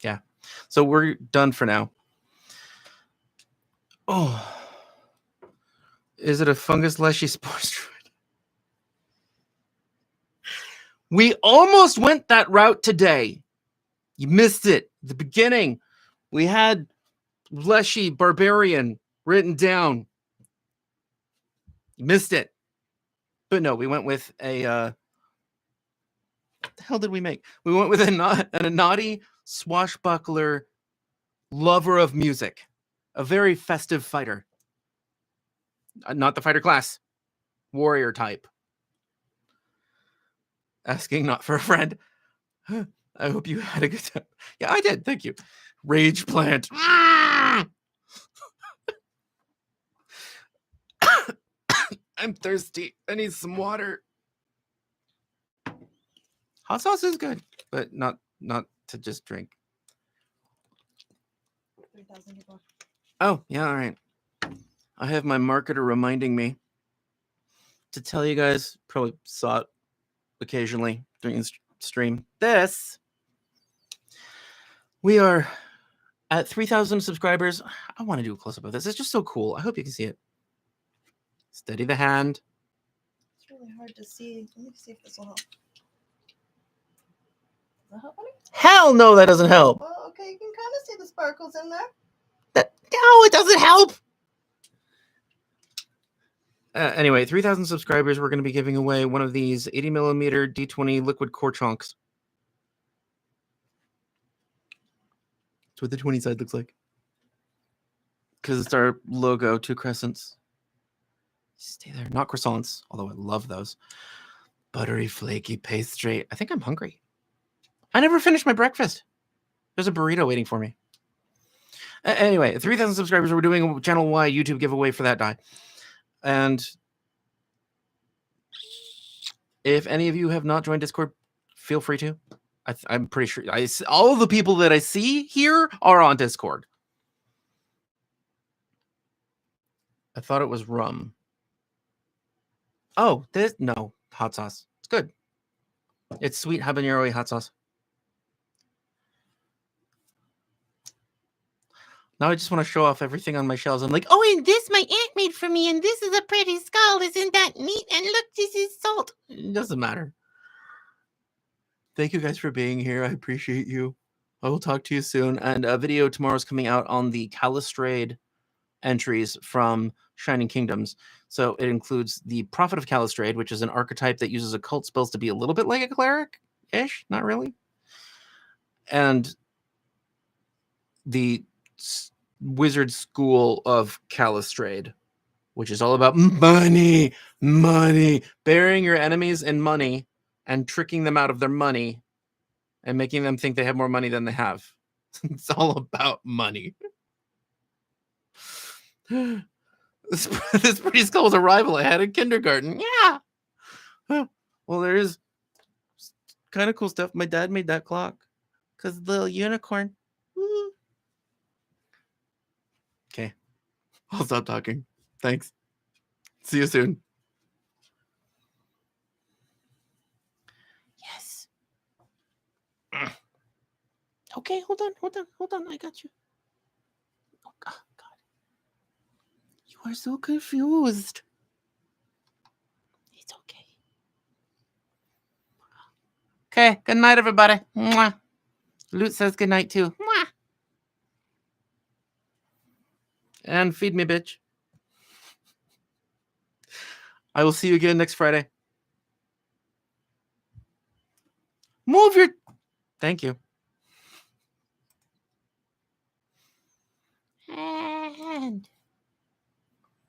Yeah. So we're done for now. Oh. Is it a fungus leshy sports druid? We almost went that route today. You missed it. At the beginning, we had Leshy Barbarian written down. You missed it. But no, we went with a... what the hell did we make? We went with a naughty swashbuckler lover of music. A very festive fighter. Not the fighter class. Warrior type. Asking not for a friend. I hope you had a good time. Yeah, I did. Thank you. Rage plant. I'm thirsty. I need some water. Hot sauce is good, but not to just drink. 3,000 people. Oh, yeah, all right. I have my marketer reminding me to tell you guys, probably saw it occasionally during the stream. We are at 3,000 subscribers. I want to do a close-up of this. It's just so cool. I hope you can see it. Steady the hand. It's really hard to see. Let me see if this will help. Does that help any? Hell no, that doesn't help. Well, okay, you can kind of see the sparkles in there. No, it doesn't help. Anyway, 3,000 subscribers. We're going to be giving away one of these 80 millimeter D20 liquid core chunks. That's what the 20 side looks like. Because it's our logo, 2 crescents. Stay there. Not croissants, although I love those. Buttery, flaky pastry. I think I'm hungry. I never finished my breakfast. There's a burrito waiting for me. Anyway, 3,000 subscribers. We're doing a channel Y YouTube giveaway for that die. And if any of you have not joined Discord, feel free to. I'm pretty sure all the people that I see here are on Discord. I thought it was rum. Oh, no, hot sauce. It's good. It's sweet habanero-y hot sauce. Now I just want to show off everything on my shelves. I'm like, oh, and this my aunt made for me, and this is a pretty skull. Isn't that neat? And look, this is salt. It doesn't matter. Thank you guys for being here. I appreciate you. I will talk to you soon. And a video tomorrow is coming out on the Calistrade entries from Shining Kingdoms. So it includes the Prophet of Calistrade, which is an archetype that uses occult spells to be a little bit like a cleric-ish. Not really. and the wizard school of Calistrade, which is all about money, burying your enemies in money and tricking them out of their money and making them think they have more money than they have. It's all about money. This pretty skull was a rival I had in kindergarten. Yeah. Well, there is kind of cool stuff. My dad made that clock because the little unicorn. Okay. I'll stop talking. Thanks. See you soon. Yes. Okay, hold on. I got you. Oh, God. You are so confused. It's okay. Okay, good night, everybody. Mwah. Loot says good night, too. Mwah. And feed me, bitch. I will see you again next Friday. Move your... Thank you. And...